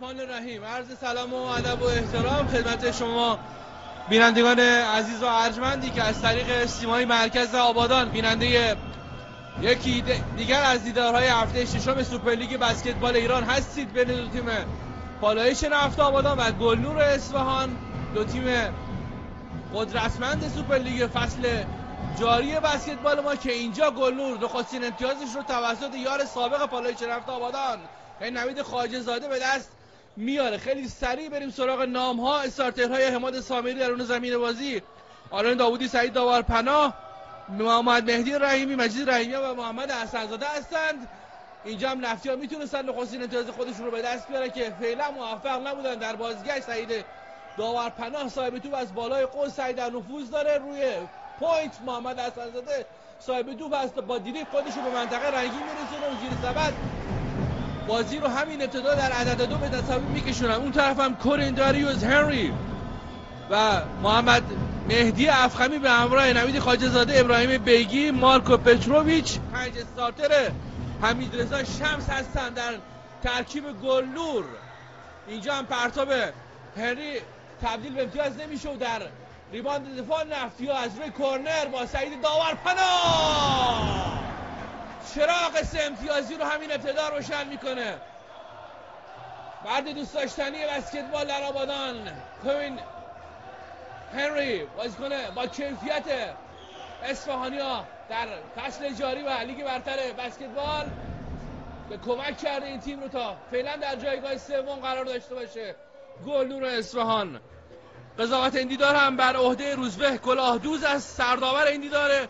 الرحمن الرحیم. عرض سلام و ادب و احترام خدمت شما بینندگان عزیز و ارجمندی که از طریق سیمای مرکز آبادان بیننده یکی دیگر از دیدارهای هفته ششم سوپرلیگ بسکتبال ایران هستید بین دو تیم پالایش نفت آبادان و گلنور اصفهان، دو تیم قدرتمند سوپرلیگ فصل جاری بسکتبال ما که اینجا گلنور نخستین امتیازش رو توسط یار سابق پالایش نفت آبادان نوید خواجه زاده به دست میاره. خیلی سریع بریم سراغ نام ها. استارترهای حماد سامری در اون زمین بازی آرون داوودی، سعید داورپناه، محمد مهدی رحیمی، مجید رحیمی و محمد حسن‌زاده هستند. اینجا هم نفتی‌ها میتونستن نخستین امتیاز خودشون رو به دست بیارن که فعلا موفق نبودن در بازگشت. سعید داورپناه صاحب توپ از بالای قوس سعید در نفوذ داره روی پوینت. محمد حسن‌زاده صاحب توپ است، با دریبل خودش رو به منطقه رنگی میرسونه و زیر سبد بازی رو همین ابتدا در عدد 2 به تساوی میکشونن. اون طرف هم کورین داریوس هنری و محمد مهدی افخمی به همراه نوید خواجه زاده، ابراهیم بیگی، مارکو پتروویچ 5 استارتر حمید رضا شمس هستند در ترکیب گلنور. اینجا هم پرتاب هنری تبدیل به امتیاز نمیشه و در ریباند دفاع نفتی‌ها از روی کورنر با سعید داورپناه چراغ 3 امتیازی رو همین ابتدا روشن میکنه. مرد دوست داشتنی بسکتبال در آبادان کوین هنری بازیکن با کیفیت اصفهانی‌ها در فصل جاری و لیگ برتر بسکتبال به کمک کرده این تیم رو تا فعلا در جایگاه سوم قرار داشته باشه. گلنور اصفهان. قضاوت این دیدار هم بر عهده روزبه کلاهدوز از سرداور این دیداره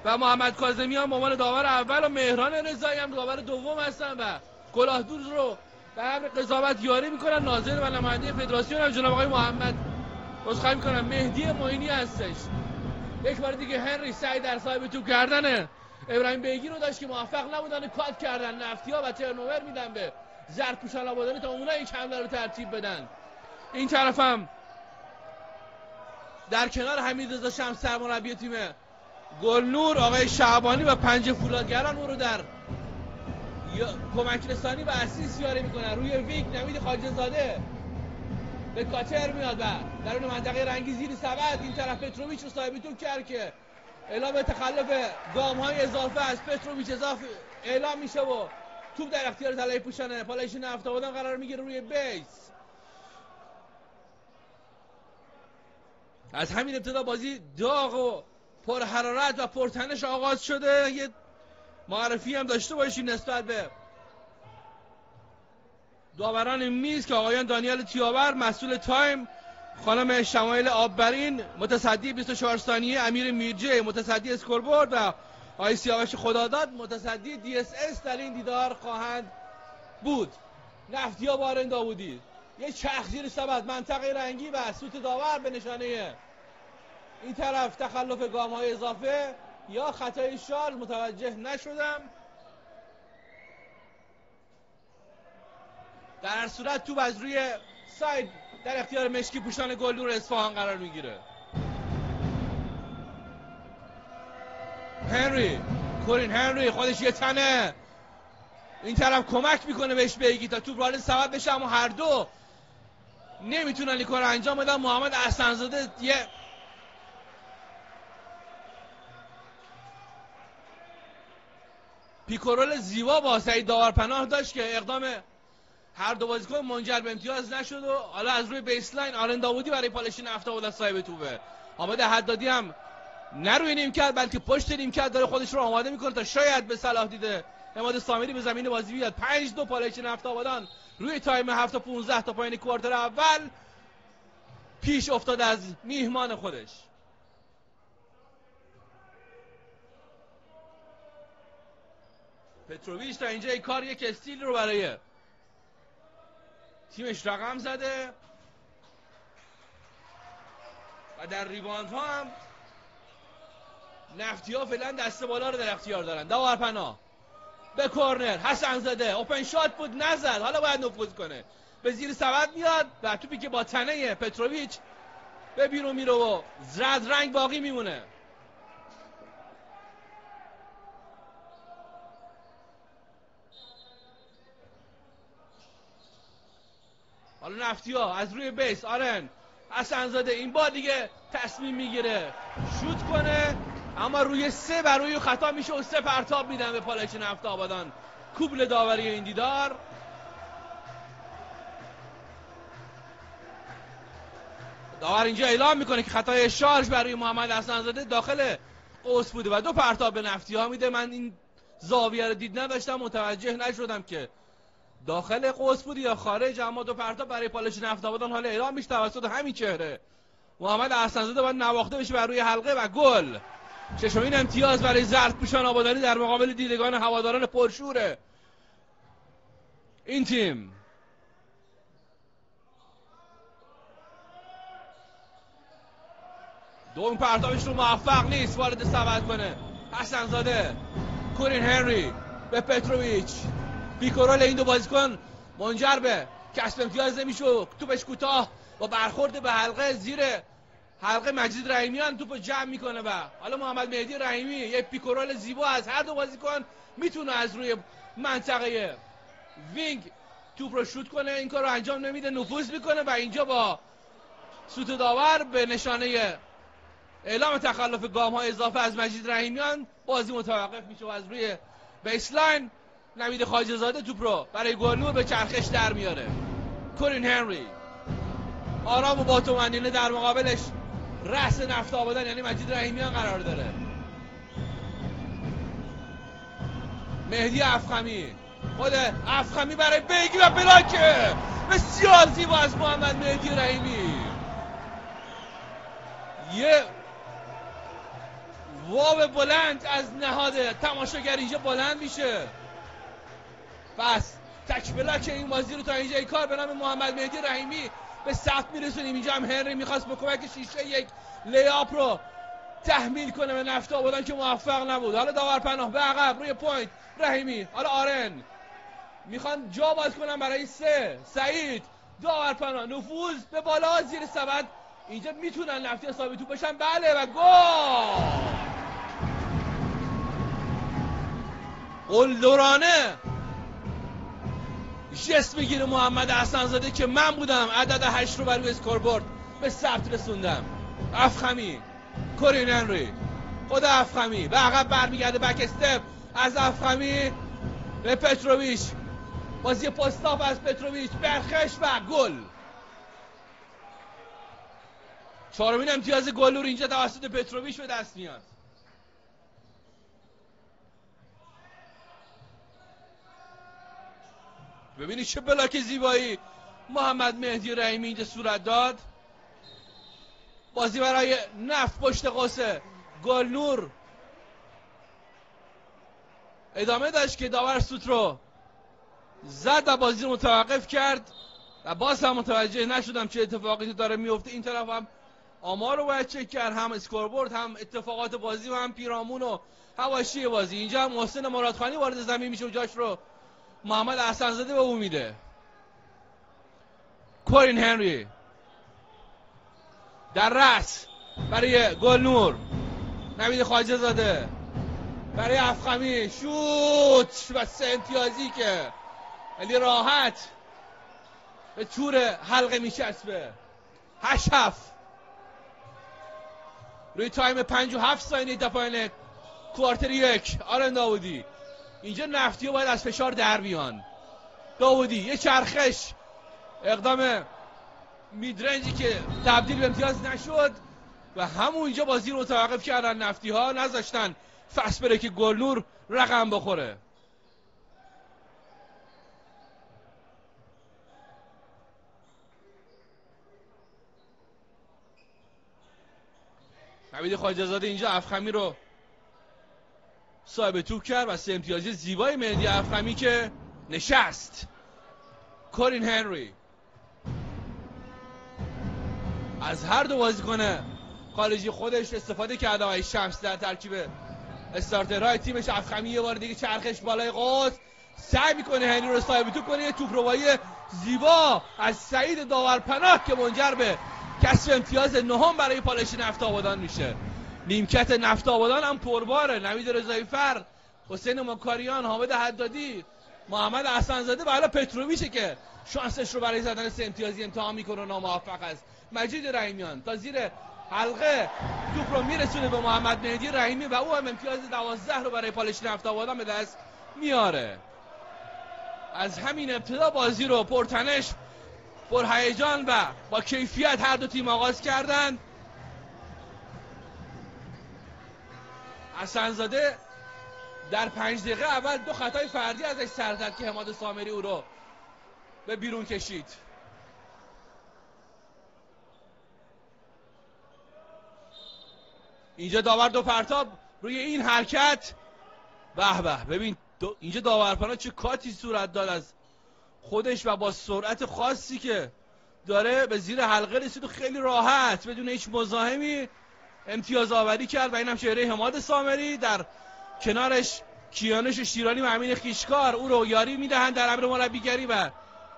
و محمد کاظمیان به عنوان داور اول و مهران رضایی هم داور دوم هستن و کلاهدوز رو به امر قضاوت یاری میکنن. ناظر و نماینده فدراسیون هم جناب آقای محمد عذرخواهی میکنم مهدی معینی هستش. یک بار دیگه هنری سعی در صاحب توپ کردن ابراهیم بیگی رو داشت که موفق نبودن، کات کردن نفتی‌ها و ترنوور میدن به زرتپوشان آبادانی تا اونها یک حمله رو ترتیب بدن. این طرف هم در کنار حمید رضا شمس سرمربی تیم گلنور آقای شعبانی و 5 فولادگران او رو در کمک رسانی و اسیست یاری میکنن. روی ویک نوید خواجه زاده به کاتر میاد و در اون منطقه رنگی زیر سبد این طرف پتروویچ رو صاحب توپ کرد که اعلام تخلف گام های اضافه از پتروویچ اضافه اعلام میشه و توپ در اختیار طلای پوشان پالایش نفت آبادان قرار میگیره روی بیس. از همین ابتدا بازی داغ و پر حرارت و پرتنش آغاز شده. یه معرفی هم داشته باشیم نسبت به داوران میز که آقایان دانیال تیاور مسئول تایم، خانم شمایل آببرین متصدی 24 ثانیه، امیر میرجه متصدی اسکوربورد و آقای سیاوش خداداد متصدی DSS در این دیدار خواهند بود. نفتی‌ها با آرون داوودی یه چرخ زیر سبد منطقه رنگی و سوت داور به نشانه این طرف تخلف گام‌های اضافه یا خطای شال متوجه نشدم. در هر صورت توپ از روی ساید در اختیار مشکی پوشان گلنور اصفهان قرار میگیره. هنری، کورین هنری خودش یه تنه این طرف کمک میکنه بهش بیگی تا توپ وارد سبد بشه، اما هر دو نمیتونن این کار انجام بدن. محمد حسن‌زاده یه پیکورول زیبا با سعید داورپناه داشت که اقدام هر دو بازیکن منجر به امتیاز نشد و حالا از روی بیسلاین آرون داوودی برای پالایش نفت آبادان صاحب توپه. حامد حدادی هم نه روی نیمکت بلکه پشت نیمکت داره خودش رو آماده میکنه تا شاید به صلاح دیده حماد سامری به زمین بازی بیاد. 5-2 پالایش نفت آبادان روی تایم 7-15 تا پایان کوارتر اول پیش افتاده از میهمان خودش. پتروویچ تا اینجا کار یک استیل رو برای تیمش رقم زده و در ریباند ها هم نفتی ها فعلا دست بالا رو در اختیار دارن. داورپناه به کورنر، حسن‌زاده اوپن شات بود نزد، حالا باید نفوذ کنه، به زیر سبد میاد و توپی که با تنه پتروویچ به بیرون میره و زرد رنگ باقی میمونه. حالا نفتی‌ها از روی بیس آرن حسن‌زاده این بار دیگه تصمیم میگیره شوت کنه، اما روی 3 بر روی خطا میشه و 3 پرتاب میدن به پالایچ نفت آبادان. کوبل داوری این دیدار. داور اینجا اعلام میکنه که خطای شارژ برای محمد حسن‌زاده داخل قوس بوده و 2 پرتاب به نفتی‌ها میده. من این زاویه رو دید نداشتم، متوجه نشدم که داخل قوس بود یا خارج، اما 2 پرتاب برای پالایچ نفت آبادان حالا اعلام میشه توسط همین چهره. محمد حسن‌زاده باید نواخته بشه بر روی حلقه و گل. ششمین امتیاز برای زردپوشان آبادانی در مقابل دیدگان هواداران پرشور این تیم. دوم پرتابش رو موفق نیست وارد سبد کنه حسن‌زاده. کورین هنری به پتروویچ. پیکورال این دو بازیکن منجر به کسب امتیاز نمیشه. توپش کوتاه با برخورد به حلقه زیر حلقه مجید رحیمیان توپو جمع میکنه و حالا محمد مهدی رحیمی یک پیکورال زیبا از هر دو بازیکن میتونه از روی منطقه وینگ توپ رو شوت کنه. این کار رو انجام نمیده، نفوذ میکنه و اینجا با سوت داور به نشانه اعلام تخلف گام ها اضافه از مجید رحیمیان بازی متوقف میشه و از روی بیسلاین نوید خواجه زاده توپ رو برای گلنور به چرخش در میاره. کورین هنری آرام و با طمأنینه در مقابلش رأس نفت آبادان یعنی مجید رحیمیان قرار داره. مهدی افخمی، خود افخمی برای بیگی و بلاک بسیار زیبا از محمد مهدی رحیمی. یه واو بلند از نهاد تماشاگر اینجا بلند میشه. پس تک بلاک این بازی رو تا اینجا ای کار به نام محمد مهدی رحیمی به ثبت میرسونیم. اینجا هم هنری میخواست با کمک شیشه یک لیاپ رو تحمیل کنه به نفت آبادان که موفق نبود. حالا داور پناه به عقب روی پوینت رحیمی. حالا آرن میخوان جا باز کنن برای 3 سعید. داور پناه نفوذ به بالا زیر سبد. اینجا میتونن نفتی ثابت توپ بشن. بله و گل دورانه جست بگیره محمد حسن‌زاده که من بودم عدد 8 رو برای اسکوربورد به ثبت رسوندم. افخمی، کورین هنری، خود افخمی به عقب برمیگرده. بک استپ از افخمی به پتروویچ. بازی پستاپ از پتروویچ. برخش و گل. 4مین امتیاز گلور اینجا توسط پتروویچ به دست میاد. ببینید چه بلاک زیبایی محمد مهدی رحیمی اینجا صورت داد. بازی برای نفت پشت قوس گلنور ادامه داشت که داور سوت رو زد و بازی رو متوقف کرد و باز هم متوجه نشدم چه اتفاقی داره میفته. این طرف هم آمار رو باید چک کرد، هم اسکوربورد، هم اتفاقات بازی و هم پیرامون و حواشی بازی. اینجا هم محسن مرادخانی وارد زمین میشه و جاش رو محمد حسن‌زاده به او میده. کورین هنری در رأس برای گلنور. نوید خواجه زاده برای افخمی. شوت و 3 امتیازی که ولی راحت به تور حلقه میچسبه. 8-7 روی تایم 57 ثانیه تا پایان کوارتر 1. آرن داودی اینجا نفتی باید از فشار در بیان. داودی یه چرخش، اقدام میدرنجی که تبدیل به امتیاز نشد و همون اینجا بازی رو متوقف کردن. نفتی ها نذاشتن فست بره که گلنور رقم بخوره. نوید خواجه زاده اینجا افخمی رو صاحب توپ کرد و 3 امتیازی زیبای مهدی افخمی که نشست. کورین هنری از هر دو بازیکن خارجی خودش استفاده کرده. آقای شمس در ترکیب استارترهای تیمش. افخمی یه بار دیگه چرخش بالای قوس، سعی میکنه هنری رو صاحب توپ کنه. یه توپ روایی زیبا از سعید داورپناه که منجر به کسب امتیاز 9 برای پالایچ نفت آبادان میشه. نیمکت نفت آبادان هم پرباره. نوید رضایی فر، حسین مکاریان، حامد حدادی محمد احسن‌زاده و حالا پتروویچه که شانسش رو برای زدن سه امتیازی امتحان میکنه و ناموفق است. مجید رحیمیان تا زیر حلقه توپ رو میرسونه به محمد مهدی رحیمی و او هم امتیاز 12 رو برای پالایش نفت آبادان به دست میاره. از همین ابتدا بازی رو پرتنش، پرهیجان و با کیفیت هر دو تیم آغاز کردند. احسن‌زاده در 5 دقیقه اول 2 خطای فردی ازش سر زد که حماد سامری او رو به بیرون کشید. اینجا داور دو پرتاب روی این حرکت. به به، ببین اینجا داورپانا چه کاتی صورت داد از خودش و با سرعت خاصی که داره به زیر حلقه رسید و خیلی راحت بدون هیچ مزاحمی امتیاز آوری کرد و اینم چهره حماد سامری. در کنارش کیانوش شیرانی و امین خویشکار او رو یاری میدهند در امر مربیگری و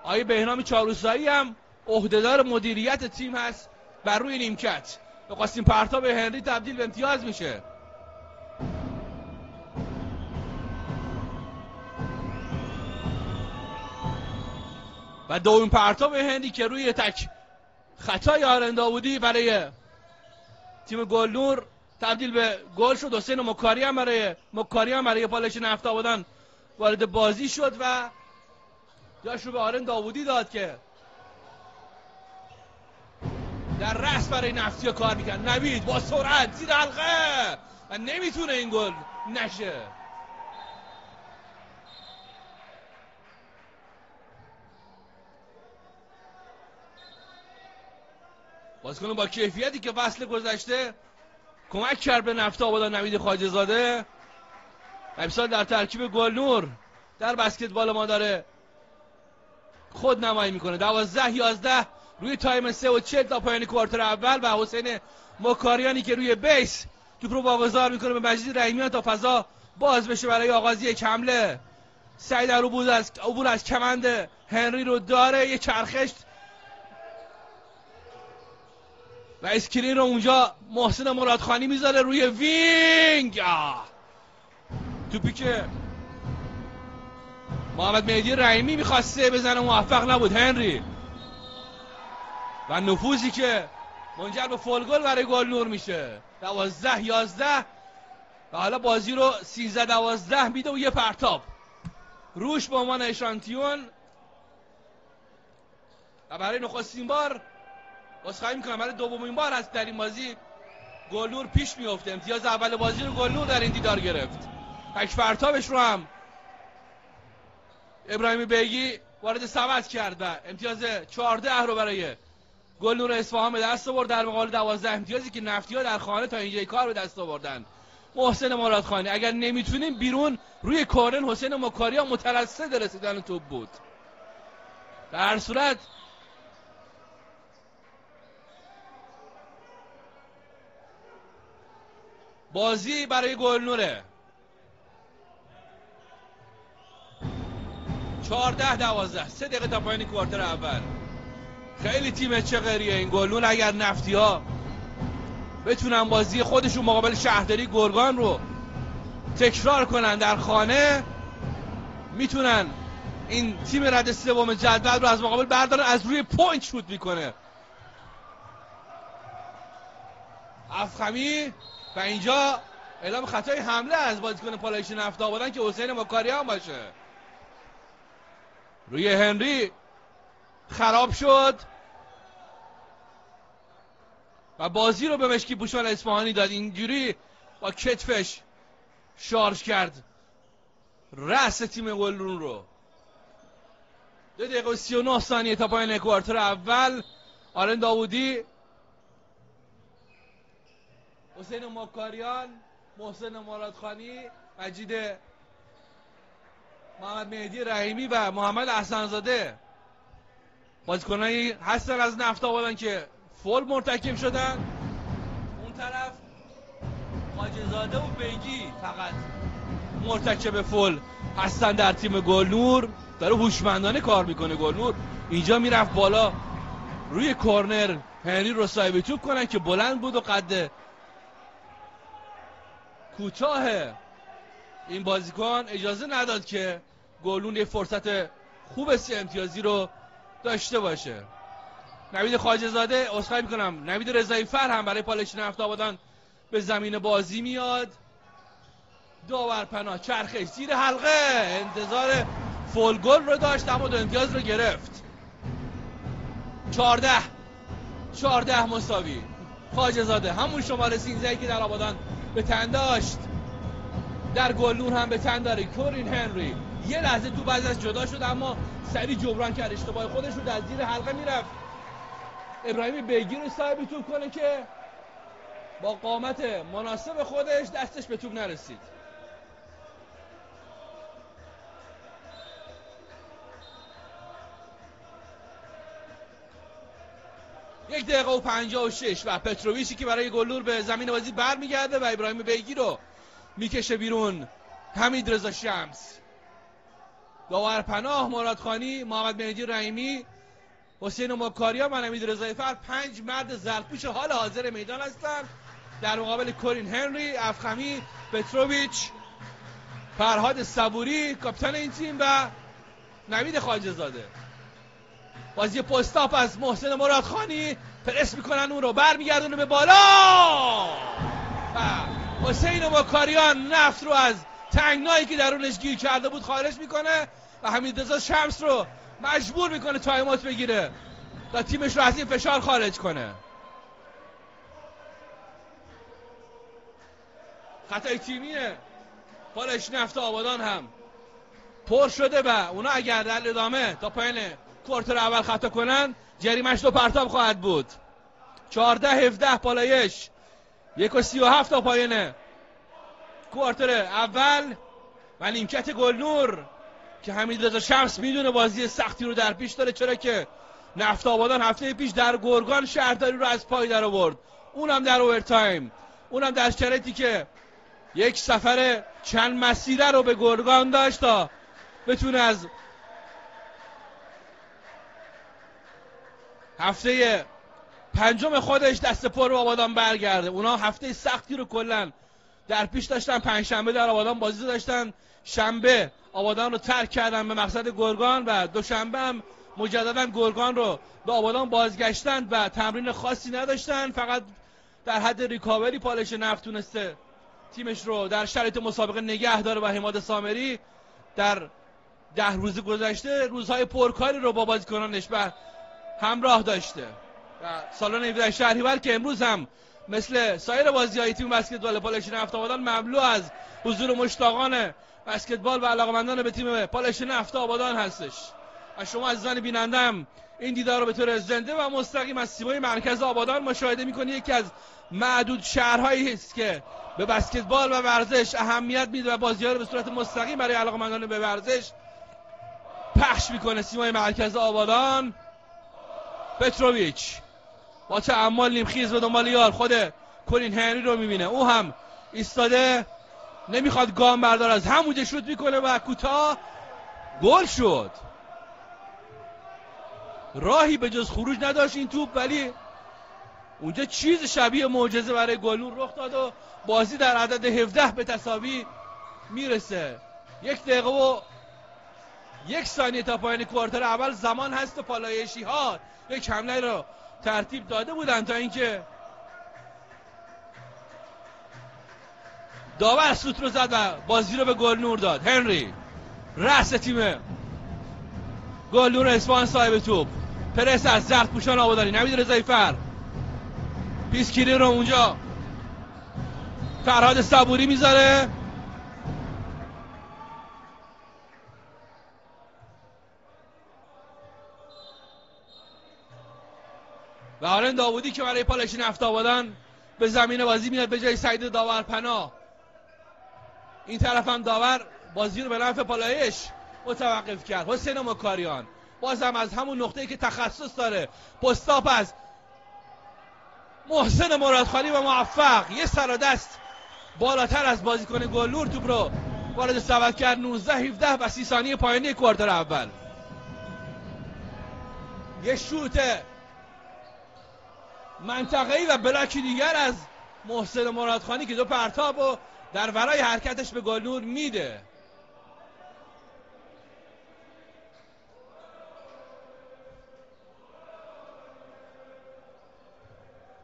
آقای بهنام چاروسایی هم عهدهدار مدیریت تیم هست بر روی نیمکت. بخواستیم پرتاب هنری تبدیل به امتیاز میشه. و دومین پرتاب هنری که روی تک خطای آرن داوودی برای تیم گلنور تبدیل به گل شد. حسین مکاری هم برای پالایش نفت آبادان وارد بازی شد و جاش رو به آرن داوودی داد که در رأس برای نفتی کار میکرد. نوید با سرعت زیر حلقه و نمیتونه این گل نشه. بازیکن با کیفیتی که فصل گذشته کمک کرد به نفت آبادان، نوید خواجه‌زاده امسال در ترکیب گلنور در بسکتبال ما داره خود نمایی میکنه. 12-11 روی تایم 3:40 تا پایان کوارتر اول و حسین مکاریانی که روی بیس توپ رو واگذار میکنه به مجید رحیمیان تا فضا باز بشه برای آغاز یک حمله. سعی در عبور از کمند هنری رو داره، یه چرخش و اسکرین رو اونجا محسن مرادخانی میذاره روی وینگ. توپی که محمد مهدی رحیمی میخواسته بزنه موفق نبود. هنری و نفوذی که منجر به فول گل برای گلنور میشه. 12-11 و حالا بازی رو 13-12 میده و یه پرتاب روش به عنوان اشانتیون و برای نخستین بار بازخواهی میکنم برای دومین بار هست در این بازی گلنور پیش میفته. امتیاز اول بازی رو گلنور در این دیدار گرفت. تک پرتابش رو هم ابراهیم بیگی وارد سبد کرد و امتیاز 14 رو برای گلنور اصفهان به دست آورد در مقابل 12 امتیازی که نفتی‌ها در خانه تا اینجای کار به دست آوردن. محسن مرادخانی اگر نمیتونیم بیرون روی کورنر حسین مکاریا مترصد رسیدن توپ بود. در هر صورت بازی برای گلنوره. 14-12 3 دقیقه تا پایان کوارتر اول. خیلی تیم چغریه این گلنور. اگر نفتی‌ها بتونن بازی خودشون مقابل شهرداری گرگان رو تکرار کنن در خانه، میتونن این تیم رد سوم جدول رو از مقابل بردارن. از روی پوینت شوت میکنه افخمی و اینجا اعلام خطای حمله از بازیکن پالایش نفت آبادان که حسین مکاریان باشه. روی هنری خراب شد و بازی رو به مشکی پوشان اصفهانی داد. اینجوری با کتفش شارژ کرد رأس تیم گلنور رو. 2 دقیقه و 39 ثانیه تا پایان کوارتر اول. آرن داوودی، حسین مکاریان، محسن مرادخانی، مجید محمد مهدی رحیمی و محمد احسن‌زاده بازیکنایی هستن از نفت آبادان که فول مرتکب شدن. اون طرف خواجه‌زاده و بیگی فقط مرتکب فول هستن در تیم گلنور. داره هوشمندانه کار میکنه گلنور. اینجا میرفت بالا روی کورنر هنری رو صاحب توپ کنن که بلند بود و قد کوتاه این بازیکن اجازه نداد که گلون یه فرصت خوب 3 امتیازی رو داشته باشه. نوید خواجه زاده، عذرخواهی میکنم، نوید رضایی فر هم برای پالایشی نفت آبادان به زمین بازی میاد. داورپناه چرخش زیر حلقه، انتظار فول گل رو داشت اما 2 امتیاز رو گرفت. 14 مساوی. خواجه زاده همون شماره 13 که در آبادان به تن داشت در گلنور هم به تن داره. کورین هنری یه لحظه تو بعد از جدا شد اما سریع جبران کرد اشتباه خودش رو، در زیر حلقه میرفت. ابراهیمی بیگی رو صاحب توپ کنه که با قامت مناسب خودش دستش به توپ نرسید. یک دقیقه و 56 و پتروویچی که برای گلنور به زمین بازی برمیگرده و ابراهیم بیگی رو میکشه بیرون. حمید رضا شمس، داورپناه مرادخانی، محمد مهدی رحیمی، حسین مکاریا و حمید رضایی فر 5 مرد زردپوش حال حاضر میدان هستند در مقابل کورین هنری، افخمی، پتروویچ، فرهاد صبوری کاپیتان این تیم و نوید خواجه زاده. بازی پستاپ از محسن مرادخانی، پرس میکنن اون رو، برمیگردونه به بالا و حسین مکاریان نفت رو از تنگنایی که درونش گیر کرده بود خارج میکنه و حمید رضا شمس رو مجبور میکنه تایمات بگیره تا تیمش رو از این فشار خارج کنه. خطای تیمیه پالایشی نفت آبادان هم پر شده و اونا اگر در ادامه تا پایان کوارتر اول خطا کنن جریمش رو پرتاب خواهد بود. 14-17 پالایش، 1:37 تا پایان کوارتر اول و نیمکت گلنور که حمید رضا شمس میدونه بازی سختی رو در پیش داره، چرا که نفت آبادان هفته پیش در گرگان شهرداری رو از پای در آورد، اونم در اوورتایم، اونم در شرایطی که یک سفر چند مسیره رو به گرگان داشت تا بتونه از هفته پنجم خودش دست پر به آبادان برگرده. اونا هفته سختی رو کلا در پیش داشتن، پنجشنبه در آبادان بازی داشتن، شنبه آبادان رو ترک کردن به مقصد گرگان و دوشنبه هم مجددا گرگان رو به آبادان بازگشتن و تمرین خاصی نداشتن، فقط در حد ریکاوری پالایش نفت تونسته تیمش رو در شرایط مسابقه نگه داره و حماد سامری در 10 روز گذشته روزهای پرکاری رو با بازیکنانش به همراه داشته و سالن 17 شهریور که امروز هم مثل سایر بازی‌های تیم بسکتبال پالایش نفت آبادان مملو از حضور مشتاقان بسکتبال و علاقه‌مندان به تیم پالایش نفت آبادان هستش و شما عزیزان بیننده هم این دیدار رو به طور زنده و مستقیم از سیمای مرکز آبادان مشاهده می‌کنید. یکی از معدود شهرهایی است که به بسکتبال و ورزش اهمیت میده و بازی‌ها رو به صورت مستقیم برای علاقه‌مندان به ورزش پخش می‌کنه. سیمای مرکز آبادان. پتروویچ با تعامل نیمخیز به دنبال یار خود کورین هنری رو میبینه، او هم ایستاده نمیخواد گام بردار، از همونجا شوت میکنه و کوتاه گل شد. راهی به جز خروج نداشت این توپ، ولی اونجا چیز شبیه معجزه برای گلنور رخ داد و بازی در عدد 17 به تساوی میرسه. 1 دقیقه و 1 ثانیه تا پایان کوارتر اول زمان هست و پالایشی ها یک حمله رو ترتیب داده بودن تا اینکه داور سوت رو زد و بازی رو به گلنور داد. هنری رأس تیم گلنور اصفهان صاحب توپ، پرس از زردپوشان آبادانی، نوید رضایی فر، پیسکیری رو اونجا فرهاد صبوری میذاره و آرن داوودی که برای پالایش نفت آبادان به زمین بازی میاد به جای سعید داورپناه. این طرف هم داور بازی رو به نفع پالایش متوقف کرد. حسین مکاریان بازم از همون نقطه‌ای که تخصص داره، پستاپ از محسن مرادخانی و موفق یه سر و دست بالاتر از بازیکن گلنور توپ رو وارد سبد کرد. 19-17 و 30 ثانیه پایانی کوارتر اول. یه شوت منطقه‌ای و بلاکی دیگر از محسن مرادخانی که دو پرتاب و در ورای حرکتش به گلنور میده.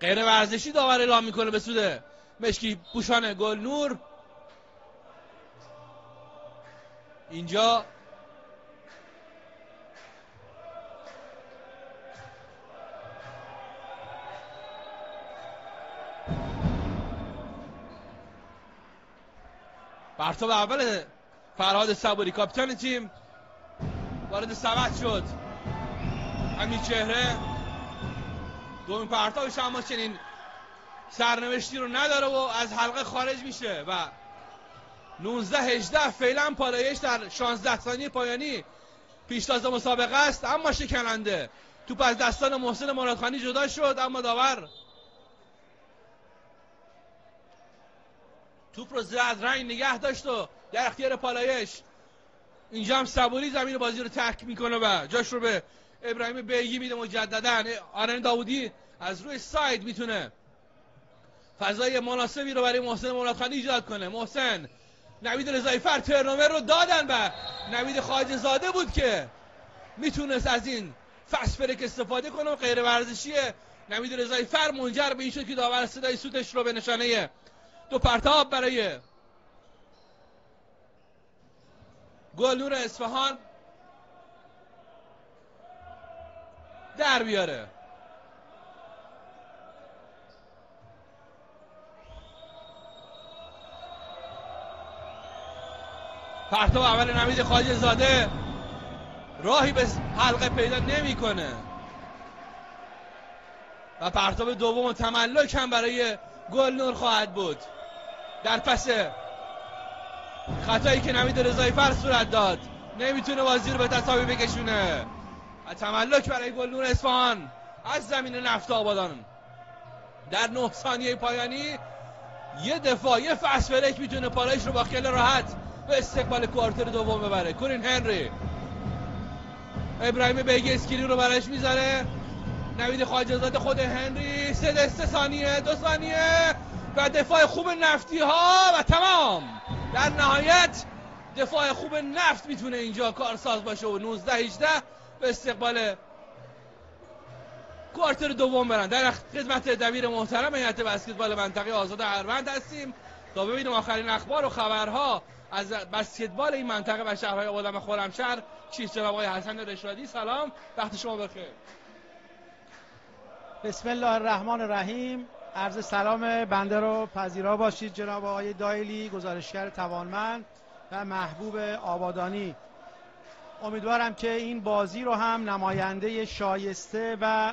غیر ورزشی داور اعلام میکنه به سود مشکی پوشان گلنور. اینجا پرتاب اول فرهاد صبوری کاپیتان تیم وارد سبد شد. همین چهره دومین پرتابش اما چنین سرنوشتی رو نداره و از حلقه خارج میشه و 19-18 فعلا پالایش در 16 ثانیه پایانی پیشتاز مسابقه است، اما شکننده. توپ از دستان محسن مرادخانی جدا شد، اما داور توپ رو از رنگ نگه داشت و در اختیار پالایش. اینجا هم صبوری زمین بازی رو ترک میکنه و جاش رو به ابراهیم بیگی میده. مجددا آرن داوودی از روی ساید میتونه فضای مناسبی رو برای محسن مرادخانی ایجاد کنه. محسن، نوید رضاییفر ترنومر رو دادن و نوید خواجه زاده بود که میتونست از این فست برک استفاده کنه و غیر ورزشی نوید رضاییفر منجر به این شد که داور صدای سوتش رو به نشانه دو پرتاب برای گلنور اصفهان در بیاره. پرتاب اول نوید خواجه زاده راهی به حلقه پیدا نمیکنه و پرتاب دوم تملک هم برای گلنور خواهد بود در پس خطایی که نوید رضاییفر صورت داد. نمیتونه بازی رو به تساوی بکشونه و تملک برای گلنور اصفهان از زمین نفت آبادان. در 9 ثانیه پایانی یه دفاع، یه فست بریک میتونه پالایش رو با خیال راحت به استقبال کوارتر دوم ببره. کورین هنری، ابراهیم بیگی اسکیلی رو براش میذاره. نوید خواجه زاده، خود هنری، 3 ثانیه، 2 ثانیه و دفاع خوب نفتی ها و تمام. در نهایت دفاع خوب نفت میتونه اینجا کارساز باشه و 19-18 به استقبال کوارتر دوم برن. در خدمت دبیر محترم هیئت بسکتبال منطقه آزاد اروند هستیم تا ببینیم آخرین اخبار و خبرها از بسکتبال این منطقه و شهرهای آبادان و خرمشهر چیست. جناب آقای حسن رشادی، سلام، وقت شما بخیر. بسم الله الرحمن الرحیم. عرض سلام بنده رو پذیرا باشید جناب آقای دایلی، گزارشگر توانمند و محبوب آبادانی. امیدوارم که این بازی رو هم نماینده شایسته و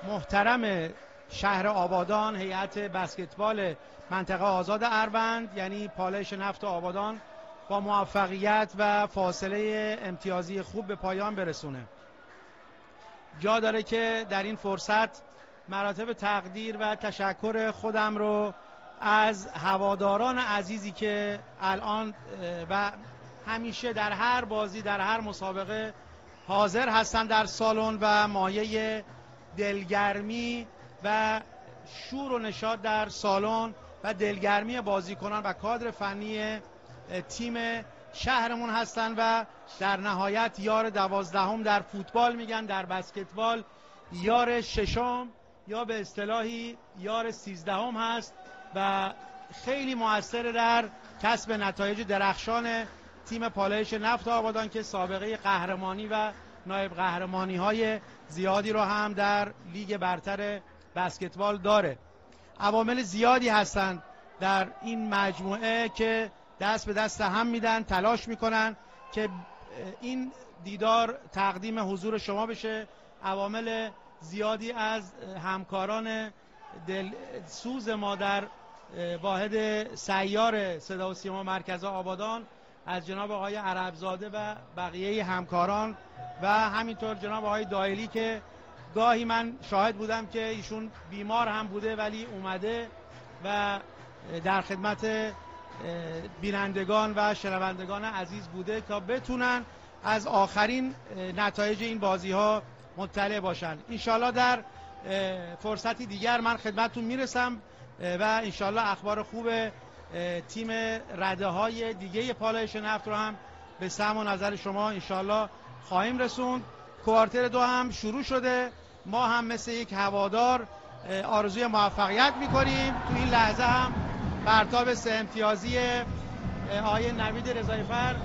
محترم شهر آبادان، هیئت بسکتبال منطقه آزاد اروند یعنی پالایش نفت آبادان با موفقیت و فاصله امتیازی خوب به پایان برسونه. جا داره که در این فرصت مراتب تقدیر و تشکر خودم رو از هواداران عزیزی که الان و همیشه در هر بازی در هر مسابقه حاضر هستن در سالن و مایه دلگرمی و شور و نشاط در سالن و دلگرمی بازیکنان و کادر فنی تیم شهرمون هستن و در نهایت یار 12 در فوتبال میگن، در بسکتبال یار 6 یا به اصطلاحی یار 13 هست و خیلی موثر در کسب نتایج درخشان تیم پالایش نفت آبادان که سابقه قهرمانی و نایب قهرمانی های زیادی رو هم در لیگ برتر بسکتبال داره. عوامل زیادی هستند در این مجموعه که دست به دست هم میدن، تلاش میکنن که این دیدار تقدیم حضور شما بشه. عوامل زیادی از همکاران دلسوز ما در واحد سیار صدا و سیما مرکز آبادان، از جناب آقای عربزاده و بقیه همکاران و همینطور جناب آقای دایلی که گاهی من شاهد بودم که ایشون بیمار هم بوده ولی اومده و در خدمت بینندگان و شنوندگان عزیز بوده تا بتونن از آخرین نتایج این بازی ها مطلع باشن. انشالله در فرصتی دیگر من خدمتتون میرسم و انشالله اخبار خوب تیم رده های دیگه پالایش نفت رو هم به سمع و نظر شما انشالله خواهیم رسوند. کوارتر 2 هم شروع شده. ما هم مثل یک هوادار آرزوی موفقیت میکنیم. تو این لحظه هم پرتاب 3 امتیازی آقای نوید رضاییفر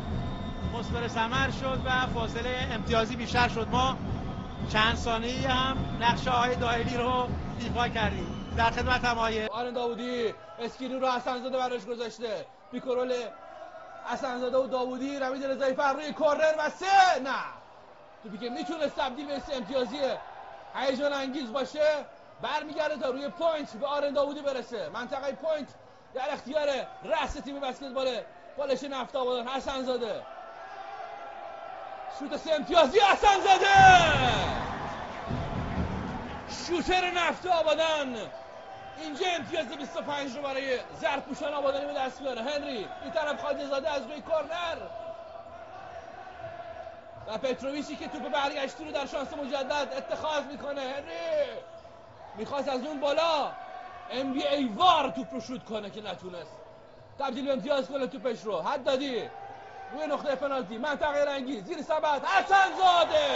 مثمر ثمر شد و فاصله امتیازی بیشتر شد. ما چند ثانیه‌ای هم نقش آقای دایلی رو ایفا کردیم. در خدمت هم آقای آرن داوودی اسکرین رو حسن‌زاده براش گذاشته. پیکرول حسن‌زاده و داوودی، نوید رضاییفر روی کورنر و 3 نه. توپی که میتونه تبدیل به 3 امتیازی هیجان انگیز باشه برمیگرده تا روی پوینت به آرن داوودی برسه. منطقه پوینت در اختیار رأس تیم بسکتبال بالش نفت آبادان حسن‌زاده. شوت 3 امتیازی حسن‌زاده، شوتر نفت آبادان اینجا امتیاز 25 رو برای زرپوشان آبادانی به دست میاره. هنری این طرف خواجه‌زاده از روی کورنر و پتروویچی که توپ برگشتی رو در شانس مجدد اتخاذ میکنه. هنری میخواست از اون بالا NBA وار توپ رو شوت کنه که نتونست. تبدیل به امتیاز کنه توپش رو. حدادی روی نقطه پنالتی منطقه رنگی زیر سبد حسن‌زاده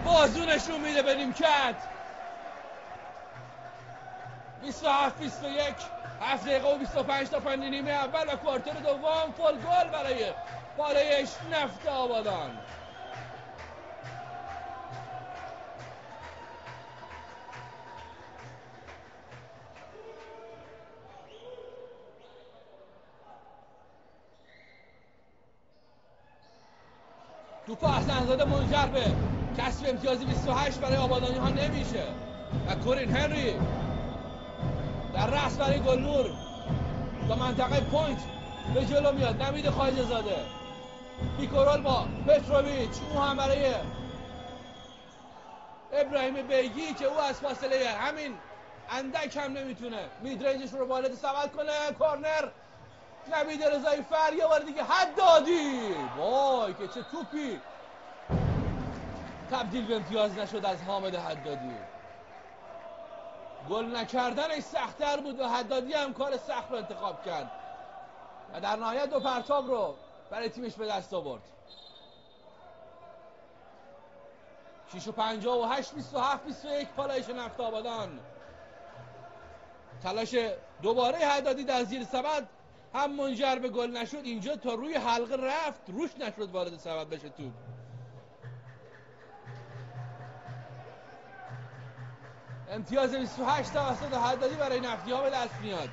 بازو نشون میده به نیمکت. 27-21 7 دقیقه و 25 تا پایان نیمه اول و کوارتر دوم. فول گل برای بالایش نفت آبادان. توپ حسن‌زاده منجر به کسب امتیازی 28 برای آبادانی ها نمیشه و کورین هنری در رأس برای گلنور تا منطقه پوینت به جلو میاد. نوید خواجه‌زاده پیکورال با پتروویچ، او هم برای ابراهیم بیگی که او از فاصله همین اندک هم نمیتونه میدرنجش رو وارد سبد کنه. کورنر نوید رضاییفر یه بار دیگه حدادی. وای که چه توپی. تبدیل به امتیاز نشد از حامد حدادی. گل نکردنش سخت‌تر بود و حدادی هم کار سخت رو انتخاب کرد و در نهایت 2 پرتاب رو برای تیمش به دست آورد. 6:58 27-21 پالایش نفت آبادان. تلاش دوباره حدادی در زیر سبد هم منجر به گل نشد. اینجا تا روی حلقه رفت، روش نشد وارد سبد بشه توپ. امتیاز 28 توسط حدادی برای نفتی ها به دست میاد.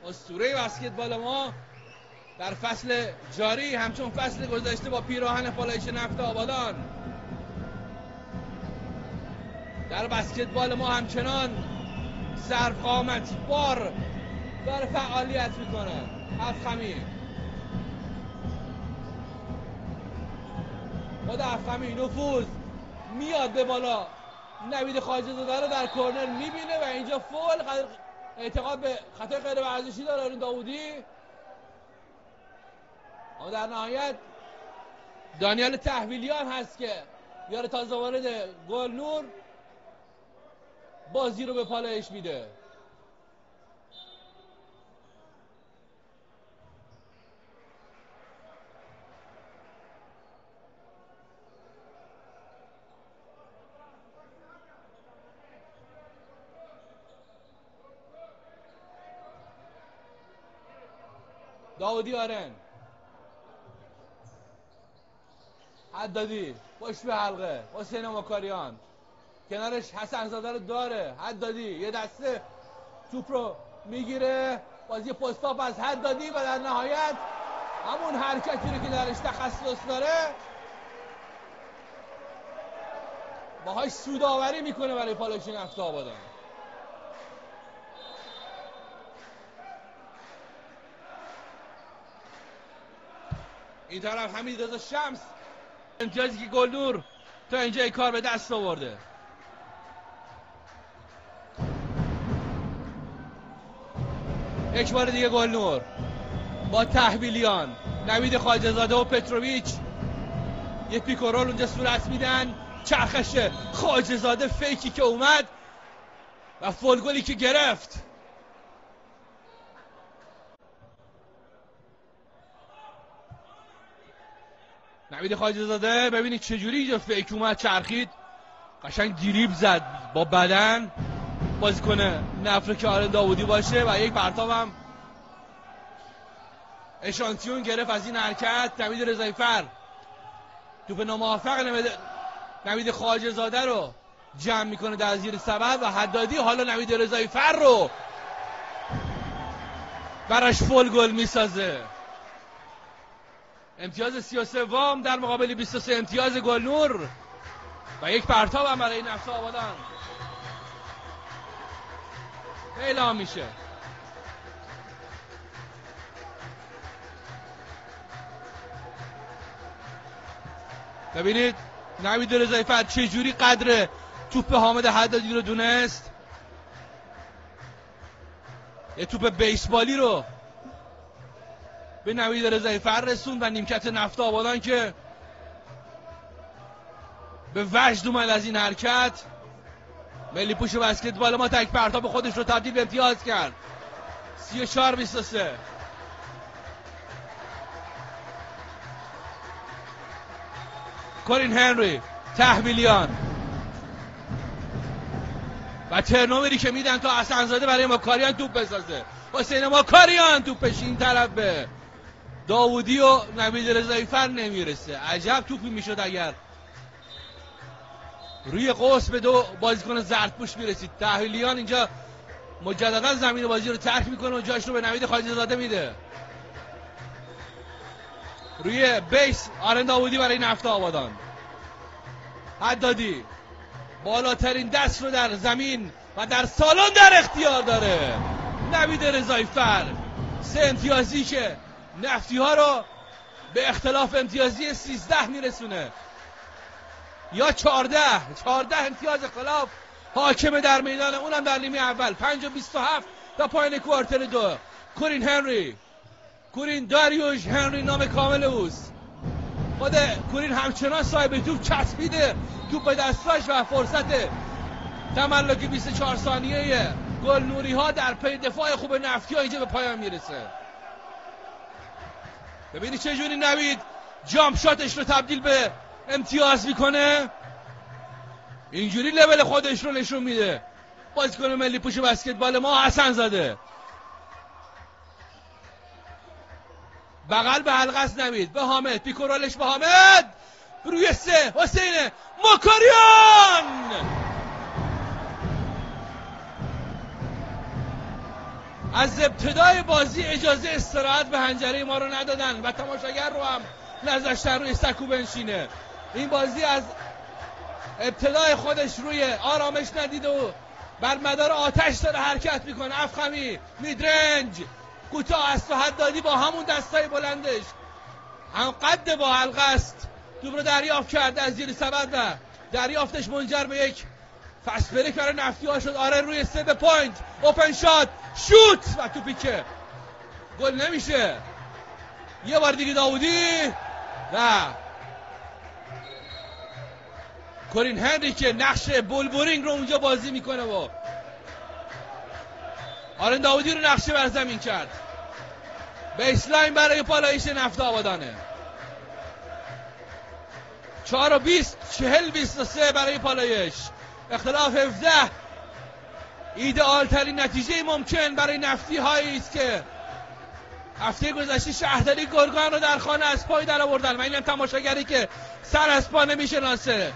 اسطوره بسکتبال ما در فصل جاری همچون فصل گذشته با پیراهن پالایش نفت آبادان در بسکتبال ما همچنان سرقامت بار داره فعالیت میکنه. افخمی، خود افخمی نفوذ میاد به بالا. نوید خواجه‌زاده رو در کورنر میبینه و اینجا فول اعتقاد به خطای غیر ورزشی داره آرن داوودی. اما در نهایت دانیال تحویلیان هست که یار تازه وارد گلنور بازی رو به پالایش میده. داودی آرن، حدادی پشت به حلقه، حسین مکاریان کنارش حسن‌زاده رو داره. حدادی یه دسته توپ رو میگیره. بازی پستاپ از حدادی و در نهایت همون حرکتی رو که درش تخصص داره باهاش سودآوری میکنه برای پالایش نفت آبادان. این طرف حمید رضا شمس، امتیازی که گلنور تا اینجا کار به دست آورده. یک بار دیگه گلنور با تحویلیان، نوید خواجه‌زاده و پتروویچ یه پیکورول اونجا صورت میدن. چرخش خواجه‌زاده فیکی که اومد و فول گلی که گرفت. نوید خواجه زاده ببینید چجوری اینجا فیک اومد چرخید، قشنگ دریبل زد با بدن، بازیکن نفره که آرن داوودی باشه و یک پرتاب هم اشانتیون گرفت از این حرکت. نوید رضاییفر توپ ناموفق نوید خواجه زاده رو جمع میکنه در زیر سبد و حدادی حالا نوید رضاییفر رو براش فول گل میسازه. امتیاز 33 در مقابل 23 امتیاز گلنور و یک پرتاب هم برای نفت آبادان اعلام میشه. ببینید نوید رضاییفر چجوری قدر توپ حامد حدادی رو دونست، یه توپ بیسبالی رو به نوید رضاییفر رسوند و نیمکت نفت آبادان که به وجد اومد از این حرکت. ملی پوش بسکتبال ما تک پرتاب خودش رو تبدیل به امتیاز کرد. 34-23. کورین هنری تحویلیان و ترنووری که میدن تا حسن‌زاده برای ماکاریان توپ بسازه. حسین ماکاریان توپش این طرف به داوودی و نوید رضاییفر نمیرسه. عجب توپی میشد اگر روی قوس به دو بازیکن زردپوش میرسید. تحویلیان اینجا مجددا زمین بازی رو ترک میکنه و جاش رو به نوید خواجه زاده میده. روی بیس آرن داوودی برای نفت آبادان. حدادی بالاترین دست رو در زمین و در سالن در اختیار داره. نوید رضاییفر 3 امتیازی که نفتی ها رو به اختلاف امتیازی 13 میرسونه یا 14 امتیاز خلاف حاکم در میدان، اونم در نیمه اول. 5:27 تا پایان کوارتر 2. کورین هنری، کورین داریوش هنری نام کامل اوست. خود کورین همچنان صاحب توپ چسبیده توپ به دستاش و فرصت تملک 24 ثانیه گلنوری ها در پی دفاع خوب نفتی ها اینجا به پایان میرسه. ببینید چجوری نوید جامپ شاتش رو تبدیل به امتیاز میکنه، اینجوری لول خودش رو نشون میده بازیکن ملی پوش بسکتبال ما حسن‌زاده. بغل به حلقه است نوید به حامد، پیکورالش به حامد روی 3 حسین ماکاریان. از ابتدای بازی اجازه استراحت به حنجره ما رو ندادن و تماشاگر رو هم نذاشتن روی سکو بنشینه. این بازی از ابتدای خودش روی آرامش ندید و بر مدار آتش داره حرکت میکنه. افخمی میدرنج کوتاه است و حدادی با همون دستای بلندش هم قد با حلقه است توپ رو دریافت کرده از زیر سبد و دریافتش منجر به یک فست بریک برای نفتی ها شد. آره روی 3 به پوینت اوپن شات شوت و توپی که گل نمیشه. یه بار دیگه داوودی و کورین هنری که نقش بولبورینگ رو اونجا بازی میکنه و آرن داوودی رو نقشه بر زمین کرد. بیسلاین برای پالایش نفت آبادانه. 4:20 40-23 برای پالایش. اختلاف 17 ایدئال ترین نتیجه ممکن برای نفتی هایی است که هفته گذشته شهرداری گرگان رو در خانه از پای در آوردن و این تماشاگری که سر از پا نمیشناسه.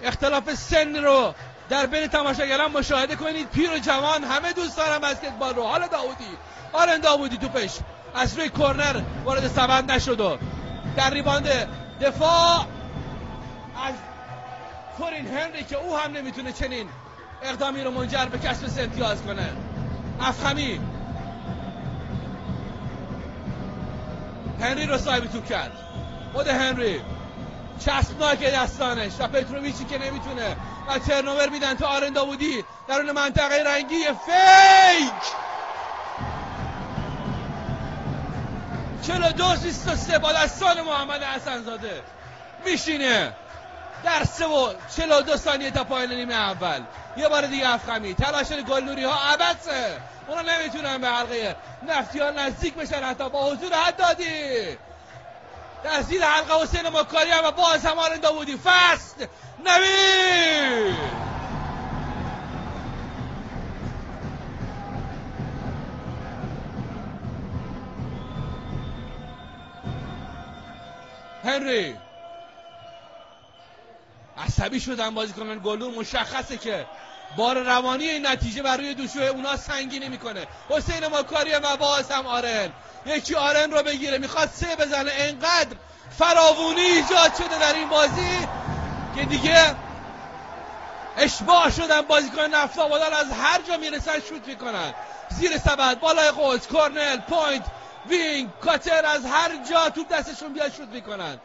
اختلاف سن رو در بین تماشاگران مشاهده کنید. پیر و جوان همه دوست دارن بسکتبال رو. حالا داوودی، آرن داوودی توپش از روی کورنر وارد سبد نشد و در ریباند دفاع از کورین هنری که او هم نمیتونه چنین اقدامی رو منجر به کسب 3 امتیاز کنه. افخمی هنری رو صاحب توپ کرد. خود هنری چسبناک دستانش و پتروویچی که نمیتونه و ترنوور میدن تا آرن داوودی در اون منطقه رنگی. فیک 42-23 با دستان محمد حسن‌زاده میشینه در 3 و 42 ثانیه تا پایان نیمه اول. یه بار دیگه افخمی تلاش گلنوری ها عبثه، اونا نمیتونن به حلقه نفتی ها نزدیک بشن حتی با حضور حدادی. در زیر حلقه حسین مکاریم و باز هم آرن داوودی. فست نوید هنری عصبی شدن بازیکنان گلور. مشخصه که بار روانی این نتیجه بر روی دوشوی اونا سنگینی میکنه. حسین مکاریم و باز هم آرن. یکی آرن رو بگیره، میخواد سه بزنه. انقدر فراوونی ایجاد شده در این بازی که دیگه اشباع شدن بازیکن نفت آبادان. از هر جا میرسن شوت میکنن. زیر سبد، بالای قوس، کورنل، پوینت، وینگ، کاتر، از هر جا توپ دستشون بیاد شوت میکنن.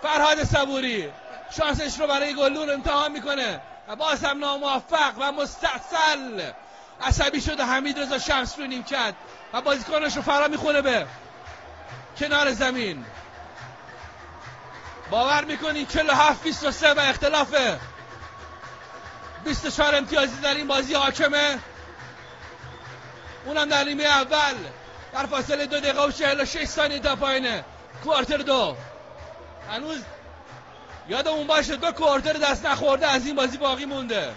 فرهاد صبوری شانسش رو برای گلور امتحان میکنه و باز هم ناموفق و مستحصل. عصبی شده حمید رضا شمس رو نیمکت و بازیکنش رو فرا میخوره به کنار زمین. باور میکنین 47-23 و اختلاف 24 امتیازی در این بازی حاکمه، اونم در نیمه اول در فاصله 2 دقیقه و 46 ثانیه تا پایین کوارتر 2. هنوز یادمون باشه 2 کوارتر دست نخورده از این بازی باقی مونده.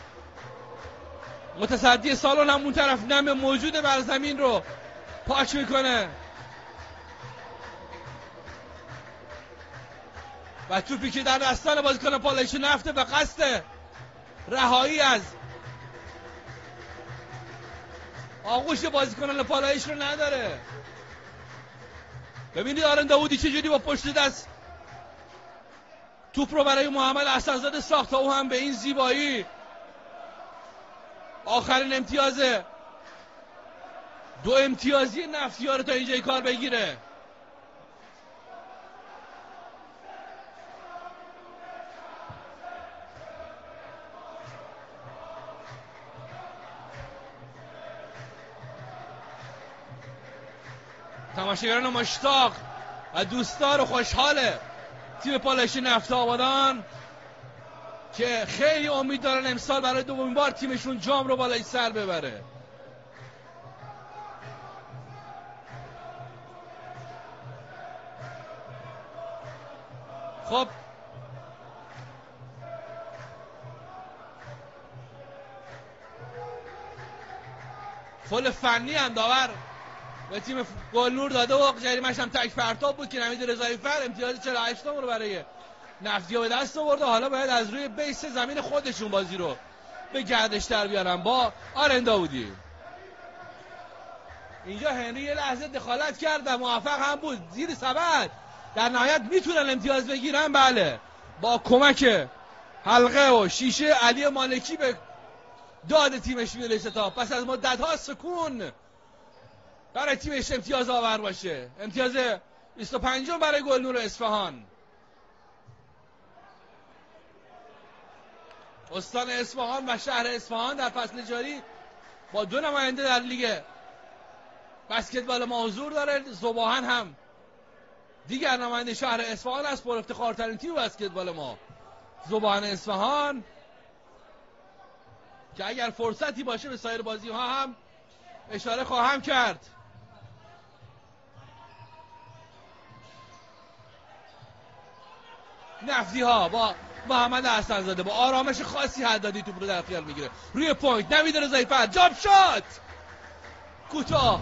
متصدی سالن هم اون طرف نم موجود بر زمین رو پاک میکنه و توپی که در دستان بازیکن پالایش نفته به قصد رهایی از آغوش بازیکنان پالایش رو نداره. ببینید آرن داوودی چجوری با پشت دست توپ رو برای محمد حسن‌زاده ساخت تا او هم به این زیبایی آخرین امتیاز 2 امتیازی نفتی‌ها رو تا اینجای کار بگیره. تماشاگران مشتاق و دوستدار و خوشحاله تیم پالایش نفت آبادان که خیلی امید دارن امسال برای دومین بار تیمشون جام رو بالای سر ببره. خب فول فنی هم داور به تیم گلنور داده و جریمش هم تک پرتاب بود که نوید رضایی فر امتیاز 48 رو برای نفتی‌ها به دست آورده. حالا باید از روی بیس زمین خودشون بازی رو به گردش در بیارن با آرن داوودی. اینجا هنری یه لحظه دخالت کرد و موفق هم بود. زیر سبد در نهایت میتونن امتیاز بگیرن. بله، با کمک حلقه و شیشه علی مالکی به داد تیمش میرسه تا پس از مدت‌ها سکون برای تیمش امتیاز آور باشه. امتیاز 25 برای گلنور اصفهان. استان اصفهان و شهر اصفهان در فصل جاری با 2 نماینده در لیگ بسکتبال ما حضور داره. ذوباهن هم دیگر نماینده شهر اصفهان است. پر افتخارترین تیم بسکتبال ما ذوباهن اصفهان که اگر فرصتی باشه به سایر بازی ها هم اشاره خواهم کرد. نفتی ها با محمد حسن‌زاده با آرامش خاصی حدادی توپ رو در اختیار میگیره. روی پوینت نوید رضایی فر، جامپ شات کوتاه.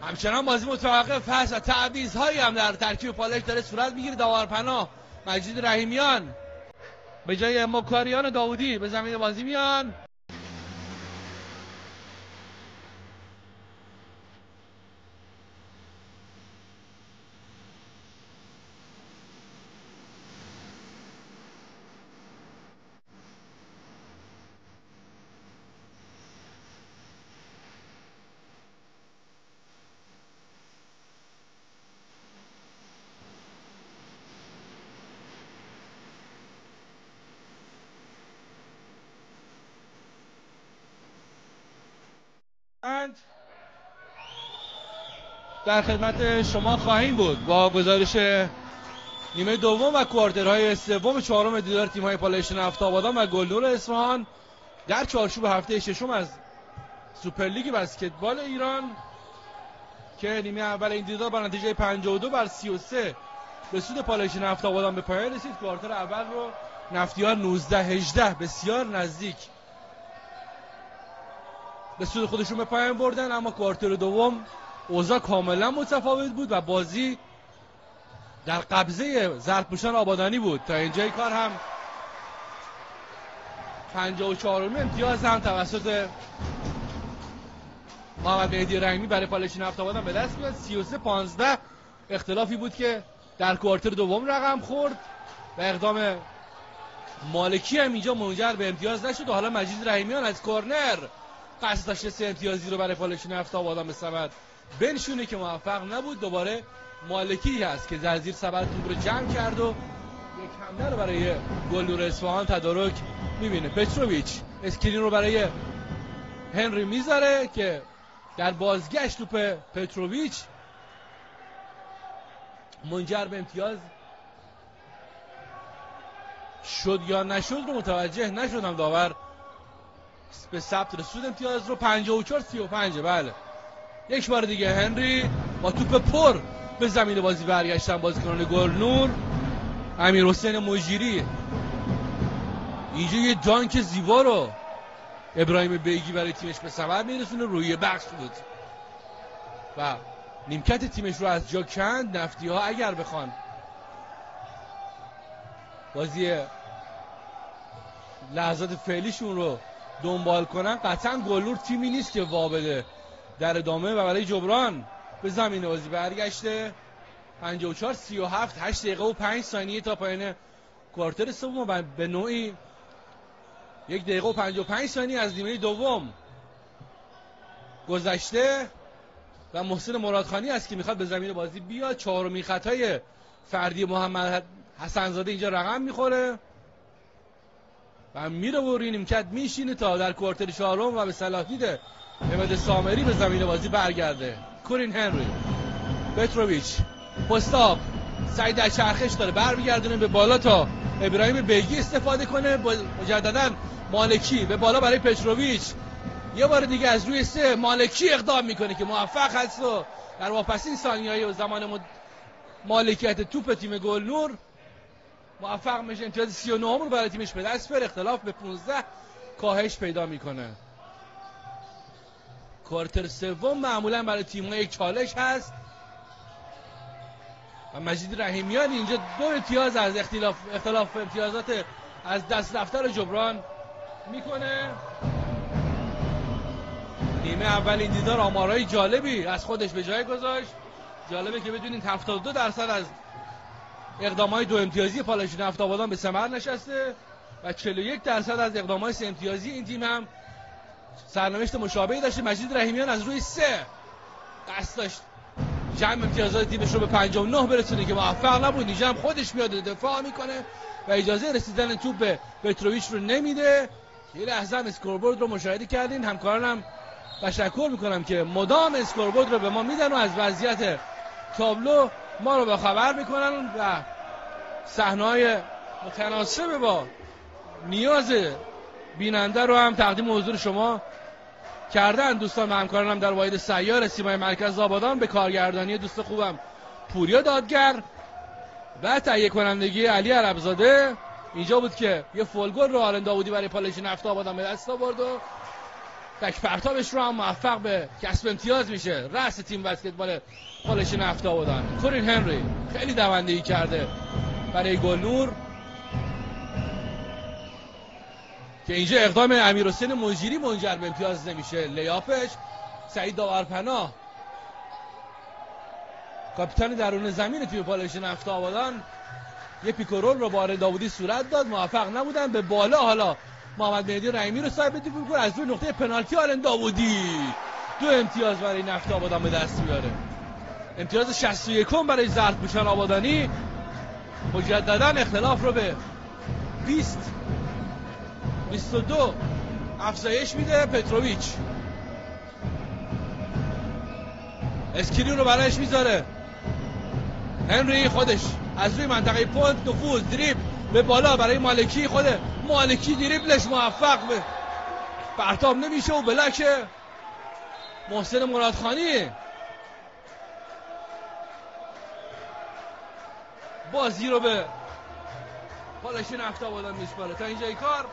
همچنان بازی متوقف هست و تعویض‌هایی هم در ترکیب پالایش داره صورت میگیره. داورپناه مجید رحیمیان به جای مکاریان داوودی به زمین بازی میان. چند در خدمت شما خواهیم بود با گزارش نیمه دوم و کوارترهای سوم چهارم دیدار تیم‌های پالایش نفت آبادان و گلنور اصفهان در چارچوب هفته ششم از سوپرلیگ بسکتبال ایران که نیمه اول این دیدار با نتیجه 52-33 به سود پالایش نفت آبادان به پایان رسید. کوارتر اول رو نفتیار 19-18 بسیار نزدیک به سود خودشون به پایان بردن، اما کوارتر دوم اوضاع کاملا متفاوت بود و بازی در قبضه زردپوشان آبادانی بود. تا اینجای کار هم 54مین امتیاز هم توسط محمد مهدی رحیمی برای پالایش نفت آبادان به دست میاد. 33-15 اختلافی بود که در کوارتر دوم رقم خورد و اقدام مالکی هم اینجا منجر به امتیاز نشد و حالا مجید رحیمیان از کورنر قصد داشته 3 امتیازی رو برای پالایش نفت آبادان به ثمر بنشونه که موفق نبود. دوباره مالکی هست که در زیر ثمر توپ رو جمع کرد و یک حمله رو برای گلنور اصفهان تدارک میبینه. پتروویچ اسکرین رو برای هنری میذاره که در بازگشت توپ پتروویچ منجر به امتیاز شد یا نشد رو متوجه نشدم. داور به ثبت رسود امتیاز رو 54-35. بله یک بار دیگه هنری با توپ پر به زمین بازی برگشتن بازیکنان گلنور. امیرحسین مجیری اینجا یه دانک زیبا رو ابراهیم بیگی برای تیمش به ثمر میرسونه، روی بخش بود و نیمکت تیمش رو از جا کند. نفتی ها اگر بخوان بازی لحظات فعلیشون رو دنبال کنن قطعا گلنور تیمی نیست که وابده در ادامه و برای جبران به زمین بازی برگشته. 54-37 8 دقیقه و 5 ثانیه تا پایان کوارتر سوم و به نوعی 1 دقیقه و 55 ثانیه از نیمه دوم گذشته و محسن مرادخانی است که میخواد به زمین بازی بیاد. چهارمین خطای فردی محمد حسنزاده اینجا رقم میخوره و میره و روی نیمکت میشینه تا در کوارتر چهارم و به صلاح دید حمید سامری به زمین بازی برگرده. کورین هنری، پتروویچ، پستاپ، سعید در چرخش داره برمیگردونه به بالا تا ابراهیم بیگی استفاده کنه. مجددا مالکی به بالا برای پتروویچ، یه بار دیگه از روی 3 مالکی اقدام میکنه که موفق هست و در واپسین ثانیه‌های و زمان مالکیت توپ تیم گلنور موفق میشه امتیاز 39 رو برای تیمش به دست بیاره. اختلاف به 15 کاهش پیدا میکنه. کوارتر سوم معمولا برای تیم‌ها یک چالش هست و مجید رحیمیان اینجا 2 امتیاز از اختلاف امتیازات از دست رفته رو جبران میکنه. نیمه اول این دیدار آمارهای جالبی از خودش به جای گذاشت. جالبه که بدونید 72% از اقدام‌های 2 امتیازی پالایش نفت آبادان به ثمر نشسته و 41% از اقدام‌های 3 امتیازی این تیم هم سرنوشت مشابهی داشته. مجید رحیمیان از روی 3 قصد داشت جمع امتیازات تیمش رو به 59 برسونه که موفق نبود. اینجا هم خودش میاد دفاع میکنه و اجازه رسیدن توپ به پتروویچ رو نمیده. یه لحظه هم اسکوربورد رو مشاهده کردین. همکارانم تشکر میکنم که مدام اسکوربورد رو به ما میدن و از وضعیت تابلو ما رو با خبر میکنن و صحنه‌های متناسب با نیاز بیننده رو هم تقدیم حضور شما کردن دوستان و همکارانم در واحد سیار سیمای مرکز آبادان به کارگردانی دوست خوبم پوریا دادگر و تهیه کنندگی علی عربزاده. اینجا بود که یه فول گل رو آرن داوودی برای پالایش نفت آبادان به دست آورد و تک پرتابش رو هم موفق به کسب امتیاز میشه. رأس تیم بسکتبال پالایش نفت آبادان کورین هنری خیلی دوندگی کرده برای گلنور که اینجا اقدام امیرحسین مجیری منجر به امتیاز نمیشه. لیاپش سعید داورپناه کاپیتان درون زمین تیم پالایش نفت آبادان یه پیکورول رو با آرن داوودی صورت داد، موفق نبودن. به بالا حالا محمد مهدی رحیمی رو صاحب توپ گل از روی نقطه پنالتی آرن داوودی 2 امتیاز برای نفت آبادان به دست میاره. امتیاز 61 برای زردپوشان آبادانی. مجددا اختلاف رو به 20-22 افزایش میده. پتروویچ اسکرین رو برایش میذاره. هنری خودش از روی منطقه پوینت نفوذ دریبل به بالا برای مالکی. خود مالکی دریبلش موفق به پرتاب نمیشه و بلاک محسن مرادخانی. بازی رو به پالایش نفت آبادان میسپاره. تا اینجای کار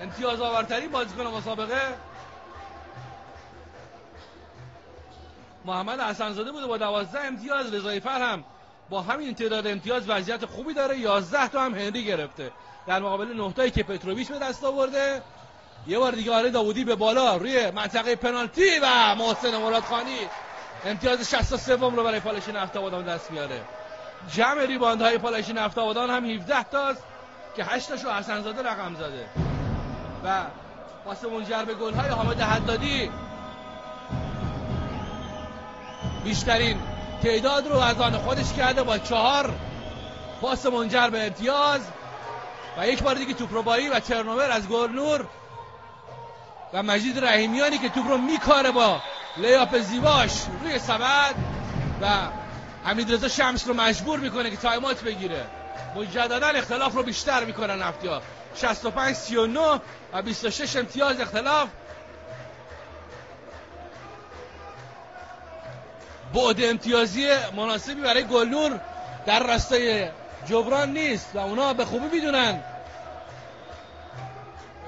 امتیاز آورترین بازیکن مسابقه محمد حسن‌زاده بوده با 12 امتیاز. رضای فر هم با همین تعداد امتیاز وضعیت خوبی داره. 11 تا هم هنری گرفته در مقابل 9 تایی که پتروویچ به دست آورده. یه بار دیگه آره داوودی به بالا روی منطقه پنالتی و محسن مرادخانی امتیاز 63 رو برای پالایش نفت آبادان دست میاره. جمع ریباندهای پالایش نفت آبادان هم 17 تاست که 8 تاشو حسن‌زاده رقم زده و پاس منجر به گل‌های حامد حدادی بیشترین تعداد رو از آن خودش کرده با 4 پاس منجر به امتیاز و یک بار دیگه توپربایی و ترنوور از گلنور و مجید رحیمیانی که توپ رو میکاره با لیاپ زیباش روی سبد و حمیدرضا شمس رو مجبور میکنه که تایمات بگیره. مجددا اختلاف رو بیشتر میکنن نفتی‌ها. 65-39 و 26 امتیاز اختلاف. بعد امتیازی مناسبی برای گلنور در راستای جبران نیست و اونا به خوبی میدونن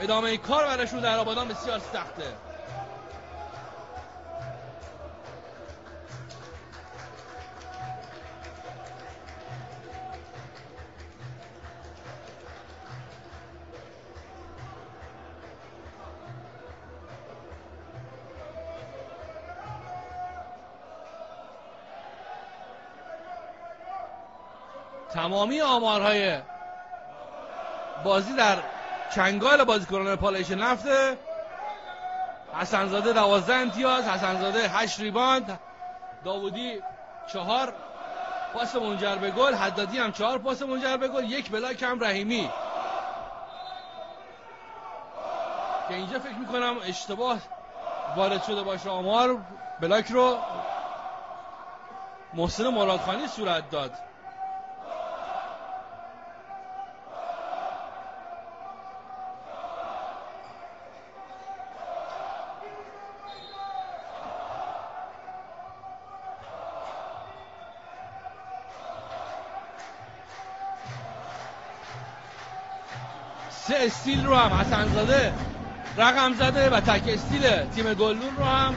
ادامه کار براشون در آبادان بسیار سخته. تمامی آمارهای بازی در چنگال بازیکنان پالایش نفته. حسن‌زاده 12 امتیاز، حسن‌زاده 8 ریباند، داوودی 4 پاس منجر به گل، حدادی هم 4 پاس منجر به گل، 1 بلاک هم رحیمی که اینجا فکر میکنم اشتباه وارد شده باشه. آمار بلاک رو محسن مرادخانی صورت داد. سه استیل رو هم حسن‌زاده رقم زده و تک استیل تیم گلنور رو هم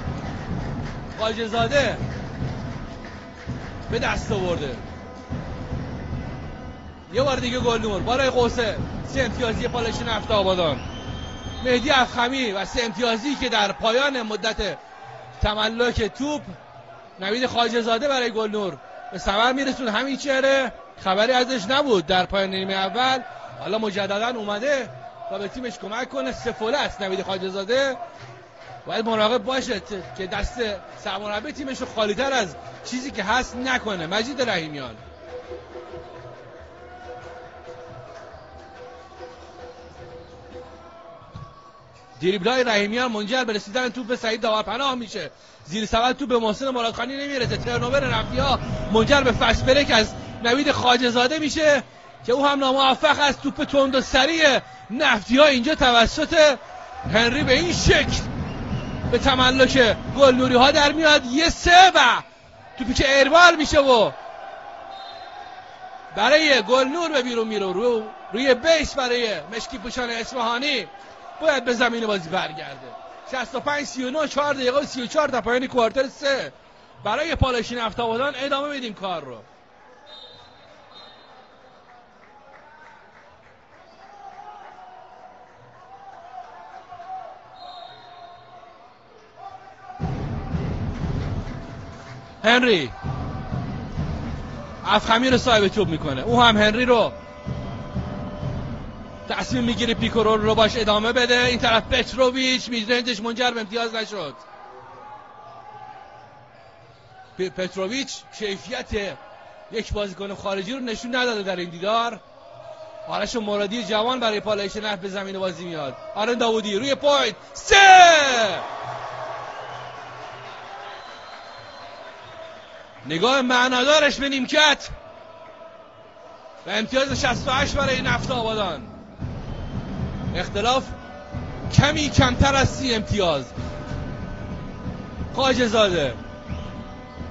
خواجه‌زاده به دست آورده. یه بار دیگه گلنور بالای قوس 3 امتیازی پالایش نفت آبادان. مهدی افخمی و 3 امتیازی که در پایان مدت تملک توپ نوید خواجه‌زاده برای گلنور به ثمر میرسونه. همین چهره خبری ازش نبود در پایان نیمه اول، حالا مجددا اومده و به تیمش کمک کنه. سفوله است نوید خواجه‌زاده، باید مراقب باشه که دست سرمربی تیمش رو خالی‌تر از چیزی که هست نکنه. مجید رحیمیان دریبلای رحیمیان منجر به رسیدن توپ به سعید داورپناه میشه. زیر سبد توپ به محسن مرادخانی نمیرسه. ترنوور نفی‌ها منجر به فست بریک از نوید خواجه‌زاده میشه که او هم ناموفق است. توپ تند و سریع نفتی‌ها اینجا توسط هنری به این شکل به تملک گلنوری ها در میاد. 1-3 و توپی که ایربال میشه و برای گلنور به بیرون میره. روی بیس برای مشکی پوشان اصفهانی باید به زمین بازی برگرده. 65-39 4 دقیقه و 34 تا پایان کوارتر 3 برای پالایش نفت آبادان. ادامه بدیم کار رو. هنری افخمی رو صاحب توپ میکنه، او هم هنری رو تصمیم میگیره پیکورول رو باش ادامه بده. این طرف پتروویچ میدرنجش منجر به امتیاز نشد. پتروویچ کیفیت یک بازیکن خارجی رو نشون نداده در این دیدار. آرش مرادی جوان برای پالایش نفت به زمین بازی میاد. آرن داوودی روی پوینت 3 نگاه معنادارش به نیمکت و امتیاز 68 برای نفت آبادان. اختلاف کمی کمتر از 30 امتیاز. خواجه زاده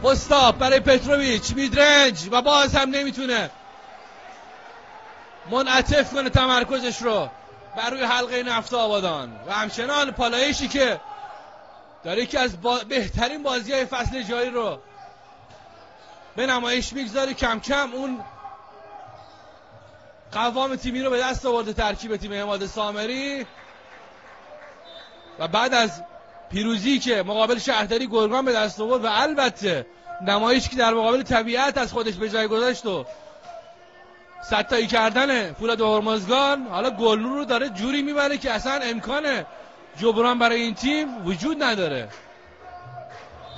پستاپ برای پتروویچ، میدرنج و باز هم نمیتونه منعطف کنه تمرکزش رو بر روی حلقه نفت آبادان و همچنان پالایشی که داره یکی از بهترین بازی‌های فصل جاری رو به نمایش میگذاره. کم کم اون قوام تیمی رو به دست آورده ترکیب تیم عماد سامری و بعد از پیروزی که مقابل شهرداری گرگان به دست آورد و البته نمایشی که در مقابل طبیعت از خودش به جای گذاشت و ستایی کردن فولاد هرمزگان، حالا گلنور رو داره جوری میبره که اصلا امکان جبران برای این تیم وجود نداره.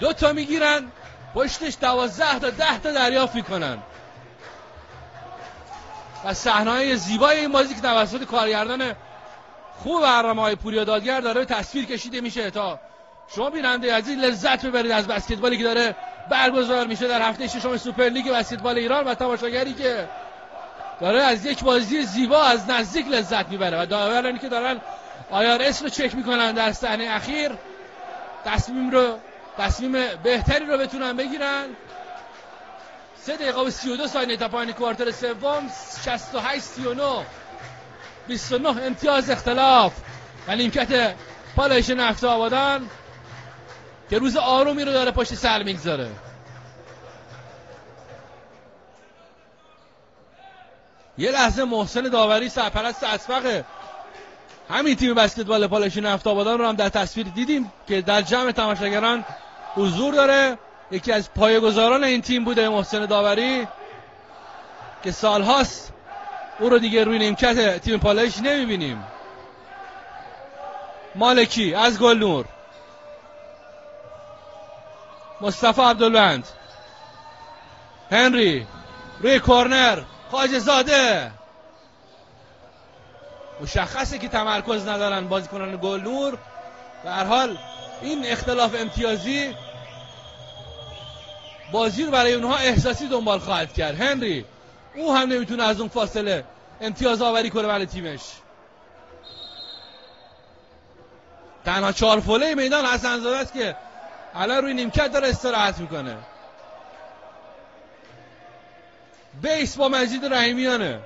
2 تا میگیرن پشتش 12 تا 10 تا دریافت میکنن و صحنه‌های زیبای این بازی که توسط کارگردان خوب برنامه‌های پوریا دادگر داره تصویر کشیده میشه تا شما بیننده عزیز لذت ببرید از بسکتبالی که داره برگزار میشه در هفته ششم سوپرلیگ بسکتبال ایران و تماشاگری که داره از یک بازی زیبا از نزدیک لذت میبره و داورانی که دارن IRS رو چک میکنن در صحنه اخیر تصمیم بهتری رو بتونن بگیرن. 3 دقیقه و 32 ثانیه تا پایان کوارتر سوم. 68-39 29 امتیاز اختلاف و نیمکت پالایش نفت آبادان که روز آرومی رو داره پشت سر میگذاره. یه لحظه محسن داوری سرپرست اسبق همین تیم بسکتبال پالایش نفت آبادان رو هم در تصویر دیدیم که در جمع تماشاگران حضور داره. یکی از پایه‌گذاران این تیم بوده محسن داوری که سالهاست او رو دیگه روی نیمکت تیم پالایش نمیبینیم. مالکی از گلنور، مصطفی عبدالوند، هنری روی کورنر، خواجه زاده. مشخصه که تمرکز ندارن بازیکنان گلنور. به هر حال این اختلاف امتیازی بازی رو برای اونها احساسی دنبال خواهد کرد. هنری او هم نمیتونه از اون فاصله امتیاز آوری کنه برای تیمش. تنها 4 فوله میدان حسن زاده است که الان روی نیمکت داره استراحت میکنه. بیس با مجید رحیمیانه.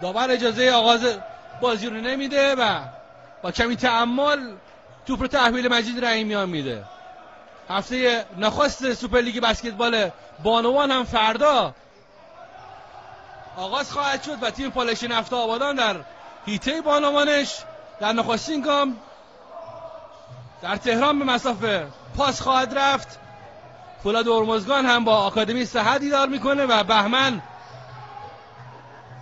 داور اجازه آغاز بازی رو نمیده و با کمی تأمل توپ رو تحویل مجید رحیمیان میده. هفته نخست سوپرلیگ بسکتبال بانوان هم فردا آغاز خواهد شد و تیم پالایش نفت آبادان در هیته بانوانش در نخستین گام در تهران به مسافه پاس خواهد رفت. فولاد هرمزگان هم با آکادمی صحت دیدار میکنه و بهمن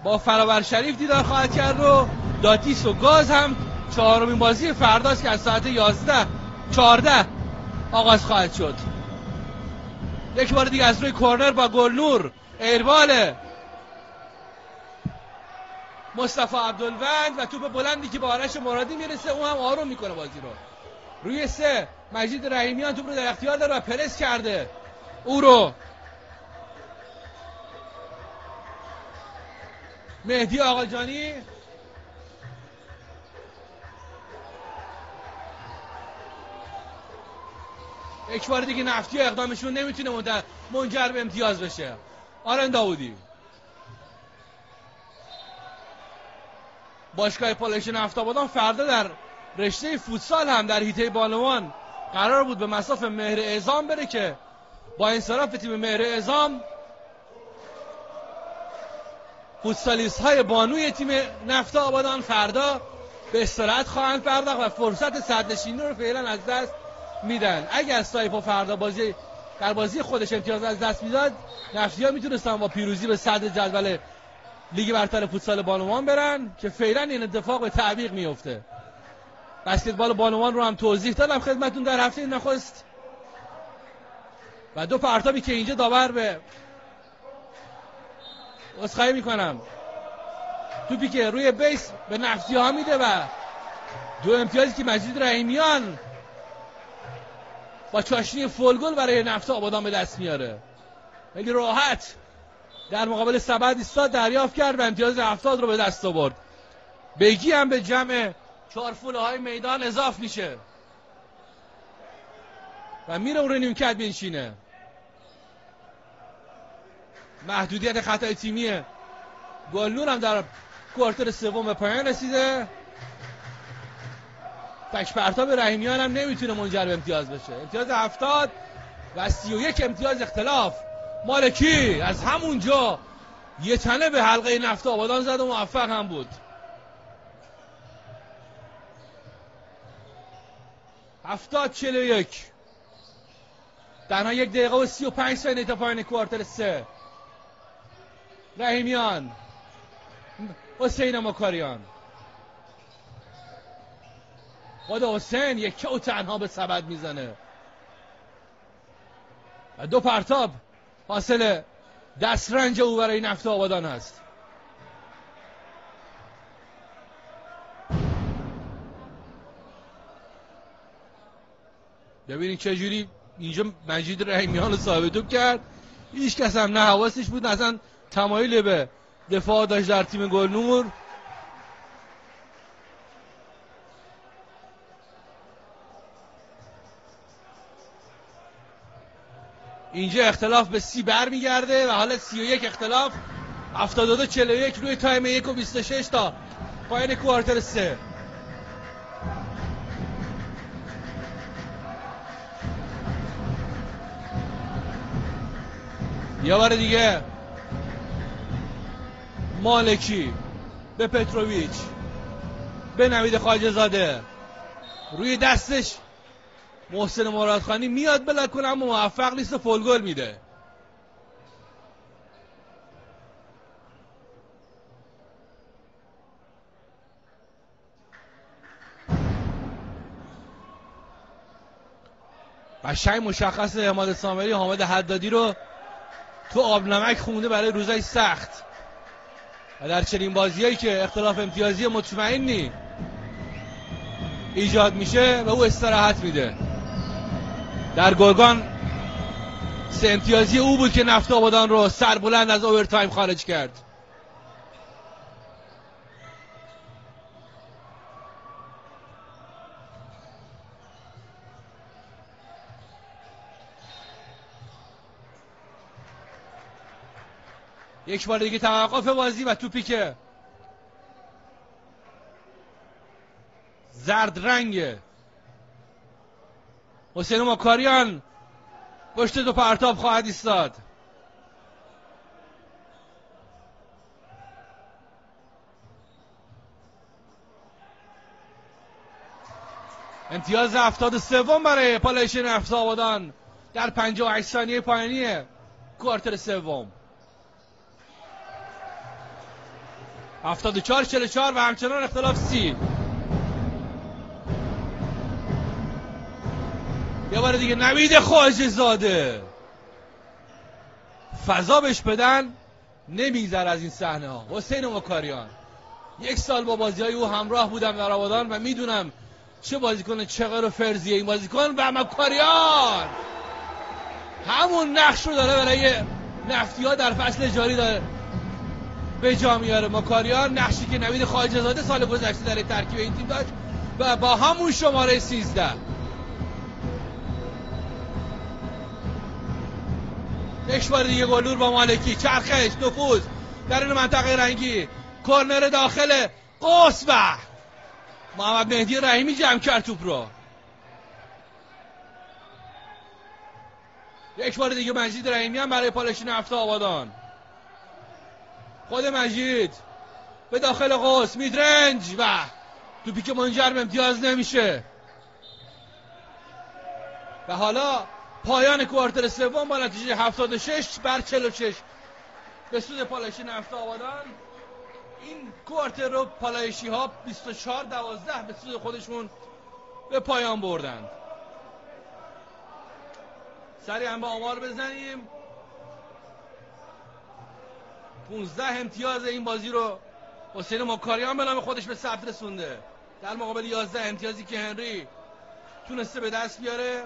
با فراور شریف دیدار خواهد کرد و داتیس و گاز هم 4مین بازی فرداست که از ساعت 11:14 آغاز خواهد شد. یک بار دیگه از روی کورنر با گلنور ایربال مصطفی عبدالوند و توپ بلندی که با آرش مرادی میرسه او هم آروم میکنه بازی رو. روی 3 مجید رحیمیان توپ رو در اختیار داره و پرس کرده او رو. مهدی آقاجانی یک بار دیگه نفتی اقدامشون نمیتونه منجر به امتیاز بشه. آرن داودی باشگاه پالایش نفت آبادان فردا در رشته فوتسال هم در هیته بانوان قرار بود به مصاف مهر اعزام بره که با انصراف تیم مهر اعزام فوتسالیست های بانوی تیم نفت آبادان فردا به استراحت خواهند پرداخت و فرصت صدرنشینی رو فعلا از دست میدن. اگر سایپا فردا در بازی خودش امتیاز از دست میداد، نفتی‌ها میتونستن با پیروزی به صدر جدول لیگ برتر فوتسال بانوان برن که فعلا این اتفاق به تعویق میفته. بسکتبال بانوان رو هم توضیح دادم خدمتتون در هفته نخست و 2 پرتابی که اینجا داور به عذرخواهی میکنم توپی که روی بیس به نفتی ها میده و 2 امتیازی که مجید رحیمیان با چاشنی فول گل برای نفت آبادان به دست میاره. خیلی راحت در مقابل سبد ایستاد، دریافت کرد و امتیاز 70 رو به دست آورد. بیگی هم به جمع 4 فوله های میدان اضاف میشه و میره اون رو نیمکت بنشینه. محدودیت خطای تیمی گلنور هم در کوارتر سوم به پایان رسیده. تک پرتاب رحیمیان هم نمیتونه منجر به امتیاز بشه. امتیاز 70 و 31 امتیاز اختلاف. مالکی از همونجا یه تنه به حلقه نفت آبادان زد و موفق هم بود. 70-41. تنها 1 دقیقه و 35 ثانیه تا پایان کوارتر 3. رحیمیان، حسین مکاریان، خود حسین یک و تنها به سبد میزنه و 2 پرتاب حاصل دسترنج او برای نفت آبادان هست. ببینید چجوری اینجا مجید رحیمیان رو صاحب توپ کرد. هیچ کس هم نه حواسش بود، اصلا تمایل به دفاع داشت در تیم گلنور. اینجا اختلاف به 30 برمیگرده و حالا 31 اختلاف. 72-41 روی تایم 1 و 26 تا پایان کوارتر 3. یه بار دیگه مالکی به پتروویچ، به نوید خواجه زاده، روی دستش محسن مرادخانی میاد بلاک کنه اما موفق نیست و فول گل میده. قشنگ مشخصه حماد سامری حامد حدادی رو تو آب نمک خونده برای روزای سخت و در چنین بازیایی که اختلاف امتیازی مطمئنی ایجاد میشه و او استراحت میده. در گرگان 3 امتیازی او بود که نفت آبادان رو سربلند از اوورتایم خارج کرد. یک بار دیگه توقف بازی و توپی که زرد رنگ حسین مکاریان پشت 2 پرتاب خواهد ایستاد. امتیاز 73 برای پالایش نفت آبادان در 58 ثانیه پایانی کوارتر سوم. 74-44 و همچنان اختلاف 30. یه بار دیگه نوید خواجه زاده، فضا بهش بدن نمیگذر از این صحنه ها. حسین مکاریان، 1 سال با بازی‌های او همراه بودم در آبادان و میدونم چه بازیکن چقدر و فرضیه این بازیکن و مکاریان همون نقش رو داره برای نفتی‌ها در فصل جاری داره به جا میاره. مکاریان نقشی که نوید خواجه زاده سال گذشته در ترکیب این تیم داشت و با همون شماره 13. یک بار دیگه گلنور با مالکی، چرخش، نفوذ در این منطقه رنگی، کرنر داخل قوس و محمد مهدی رحیمی جمع کرد توپ رو. یک بار دیگه مجید رحیمی هم برای پالایش نفت آبادان. خود مجید به داخل قوس، میدرنج و توپی که منجر به امتیاز نمیشه. و حالا پایان کوارتر سوم با نتیجه 76-46 به سود پالایشی نفت آبادان. این کوارتر رو پالایشی ها 24-12 به سود خودشون به پایان بردند. سریع هم با آمار بزنیم. 15 امتیاز این بازی رو حسین مکاریان به نام خودش به ثبت رسونده در مقابل 11 امتیازی که هنری تونسته به دست بیاره.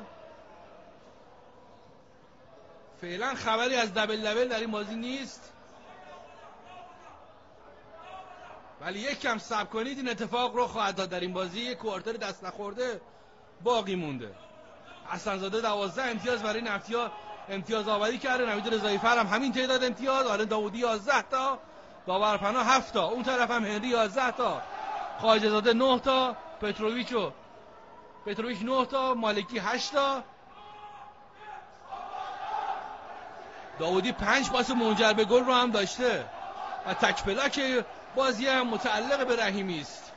فعلا خبری از دبل در این بازی نیست، ولی یک کم صبر کنید این اتفاق رو خواهد داد. در این بازی یک کوارتر دست نخورده باقی مونده. حسن‌زاده 12 امتیاز برای نفتیا امتیاز آوری کرده. نوید رضایی‌فر هم همین تعداد امتیاز. آرن داوودی 11 تا، داورپناه 7 تا، اون طرف هم هنری 11 تا، خواجه‌زاده 9 تا، پتروویچ 9 تا، مالکی 8 تا، داوودی 5 پاس منجر به گل رو هم داشته و تک پلاک بازی هم متعلق به رحیمی است.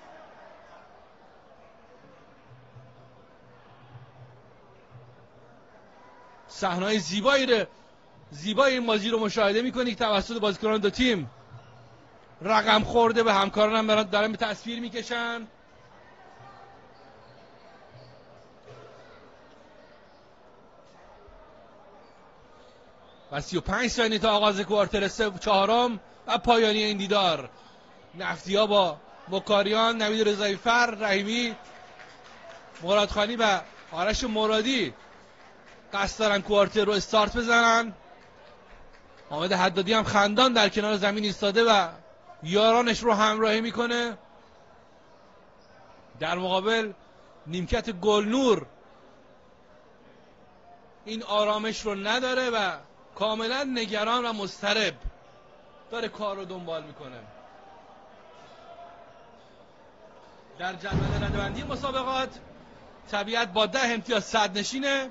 صحنه‌های زیبای این بازی رو مشاهده می‌کنید توسط بازیکنان دو تیم. رقم خورده به همکاران هم دارن به تصویر میکشن. و 35 ثانیه تا آغاز کوارتر چهارم و پایانی این دیدار. نفتیا با مکاریان، نوید رضایی‌فر، رحیمی، مرادخانی و آرش مرادی قصد دارن کوارتر رو استارت بزنن. حامد حدادی هم خندان در کنار زمین ایستاده و یارانش رو همراهی میکنه. در مقابل نیمکت گلنور این آرامش رو نداره و کاملا نگران و مضطرب داره کار رو دنبال میکنه. در جدول رده‌بندی مسابقات طبیعت با 10 امتیاز صدرنشینه،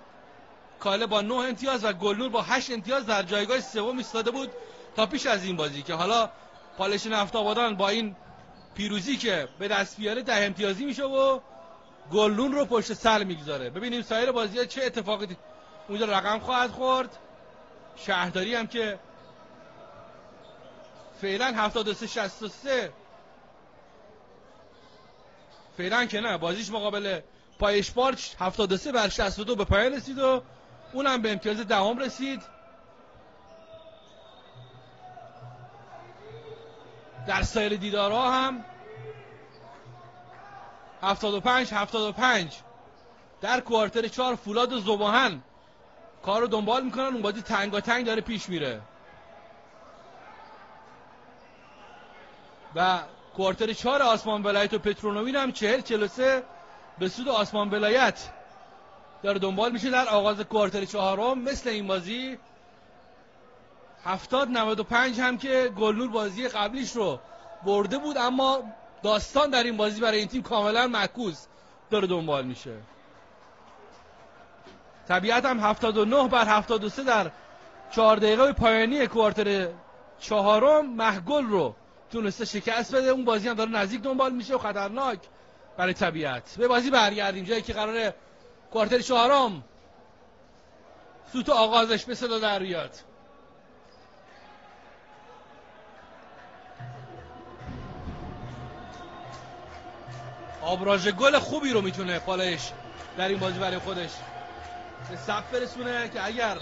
کاله با 9 امتیاز و گلنور با 8 امتیاز در جایگاه سوم ایستاده بود تا پیش از این بازی که حالا پالش نفت آبادان با این پیروزی که به دست بیاره 10 امتیازی میشه و گلنور رو پشت سر میگذاره. ببینیم سایر بازی‌ها چه اتفاقی اونجا رقم خواهد خورد. شهرداری هم که فعلا 73-63 فعلا که نه، بازیش مقابل پایشپارچ 73-62 به پایان رسید و اونم به امتیاز دهم رسید. در سایر دیدارها هم 75-75 در کوارتر 4 فولاد و زباهن کار رو دنبال میکنن. اون بازی تنگاتنگ داره پیش میره و کوارتر 4 آسمان ولایت و پترونوین هم 40-43 به سود آسمان ولایت داره دنبال میشه. در آغاز کوارتر چهارم مثل این بازی 70-95 هم که گلنور بازی قبلیش رو برده بود، اما داستان در این بازی برای این تیم کاملا معکوس داره دنبال میشه. طبیعت هم 79-73 در 4 دقیقه پایانی کوارتر چهارم محگل رو تونسته شکست بده. اون بازی هم داره نزدیک دنبال میشه و خطرناک برای طبیعت. به بازی برگردیم، جایی که قراره کوارتر چهارم سوت آغازش به صدا در بیاد. آبراژ گل خوبی رو میتونه پالایش در این بازی برای خودش به ثبت برسونه که اگر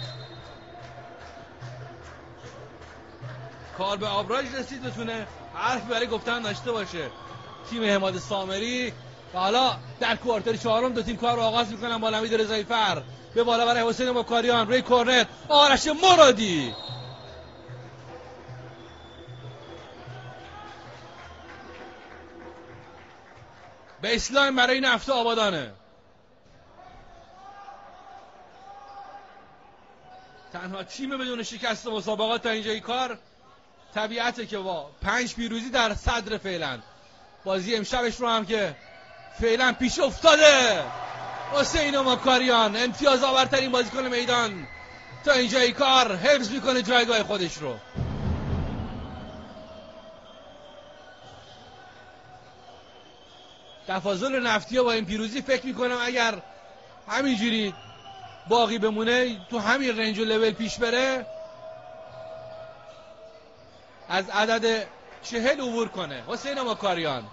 کار به آبراژ رسید بتونه حرف برای گفتن داشته باشه تیم حماد سامری. و حالا در کوارتر چهارم دو تیم کار رو آغاز میکنن با نوید رضایی‌فر به بالا برای حسین مکاریان، روی کورنر آرش مرادی. بیسلاین برای نفت آبادانه. تنها تیم بدون شکست مسابقات تا اینجای کار طبیعته که با 5 پیروزی در صدر فعلا. بازی امشبش رو هم که فعلا پیش افتاده حسین مکاریان، امتیاز آورترین بازیکن میدان تا اینجای کار، حفظ میکنه جایگاه خودش رو. تفاضل نفتی‌ها با این پیروزی فکر میکنم اگر همینجوری باقی بمونه تو همین رنج و لول پیش بره از عدد 40 عبور کنه. حسین مکاریان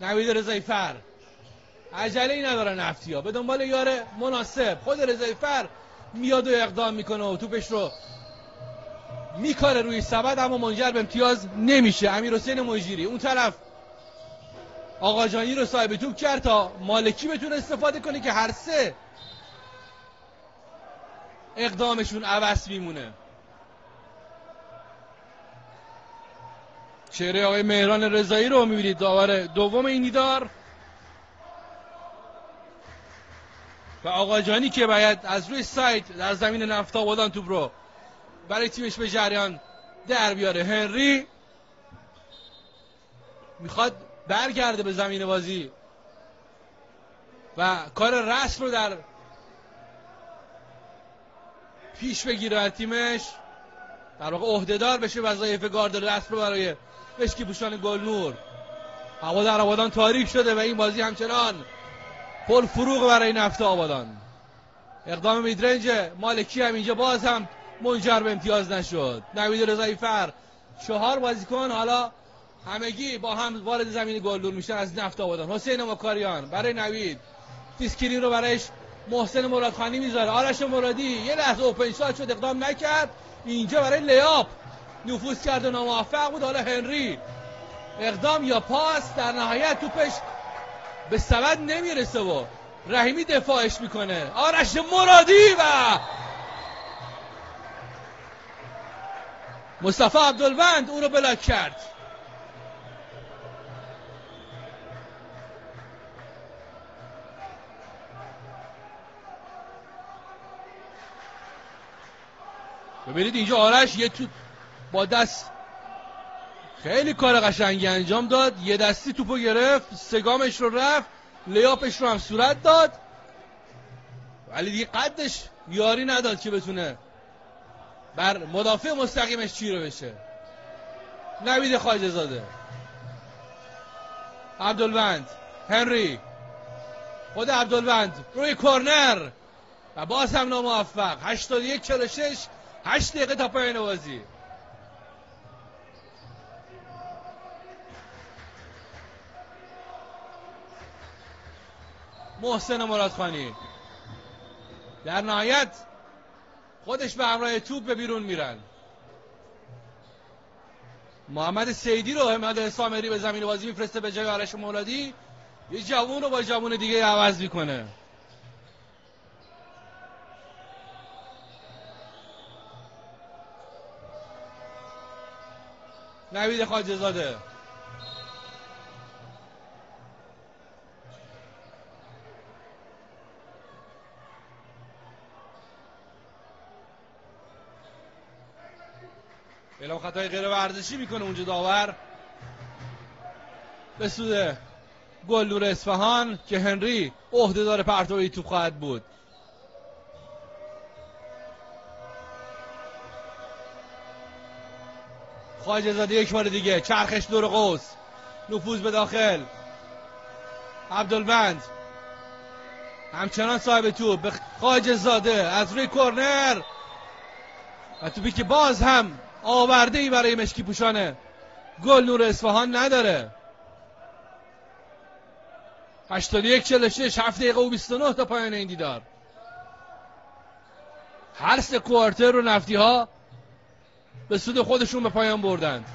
نوید رضایی‌فر عجله ای نداره نفتی‌ها به دنبال یار مناسب. خود رضایی‌فر میاد و اقدام میکنه و توپش رو میکاره روی سبد، اما منجر به امتیاز نمیشه. امیرحسین مجیری اون طرف آقاجانی رو صاحب توپ کرد تا مالکی بتونه استفاده کنه که هر سه اقدامشون عوض میمونه. چهره آقای مهران رضایی رو میبینید، داور دوم این دیدار، و آقاجانی که باید از روی سایت در زمین نفت آبادان توپ رو برای تیمش به جریان در بیاره. هنری میخواد برگرده به زمین بازی و کار رسم رو در پیش بگیره از تیمش، در واقع عهدهدار بشه وظایف گارد رسم رو برای مشکی پوشان گلنور. هوا در آبادان تاریک شده و این بازی همچنان پر فروغ برای نفت آبادان. اقدام میدرنج مالکی هم اینجا باز هم منجر به امتیاز نشد. نوید رضایی فر، 4 بازیکن حالا همگی با هم وارد زمین گلدون میشن از نفت آبادان. حسین مکاریان برای نوید، تیسکرین رو برایش محسن مرادخانی میذاره. آرش مرادی یه لحظه اوپن شات شد، اقدام نکرد، اینجا برای لیاپ نفوذ کرد و ناموفق بود. حالا هنری اقدام یا پاس، در نهایت توپش به سبد نمیرسه و رحیمی دفاعش میکنه. آرش مرادی و مصطفی عبدالوند او رو بلاک کرد. ببینید اینجا آرش یه توپ با دست خیلی کار قشنگی انجام داد، یه دستی توپو گرفت، سگامش رو رفت، لیاپش رو هم صورت داد، ولی دیگه قدش یاری نداد که بتونه بر مدافع مستقیمش چیره بشه. نوید خواجه زاده، عبدالوند، هنری، خود عبدالوند روی کورنر و باز هم ناموفق. 81-46، 8 دقیقه تا پایان بازی. محسن مرادخانی در نهایت خودش به همراه توپ به بیرون میرن. محمد سیدی رو حماد سامری به زمین بازی میفرسته به جای آرش مولادی، یه جوون رو با جوون دیگه عوض میکنه. نوید خواجه زاده، اعلام خطای غیر ورزشی میکنه اونجا داور به سود گلنور اصفهان که هنری عهدهدار پرتابی توپ خواهد بود. خواجه زاده یک بار دیگه چرخش دور قوس، نفوذ به داخل. عبدالوند همچنان صاحب توپ به خواجه زاده از روی کورنر و توپی که باز هم آورده ای برای مشکی پوشان گلنور اصفهان نداره. 81-46، 7 دقیقه و 29 تا پایان این دیدار. هر سه کوارتر رو نفتی ها به سود خودشون به پایان بردند.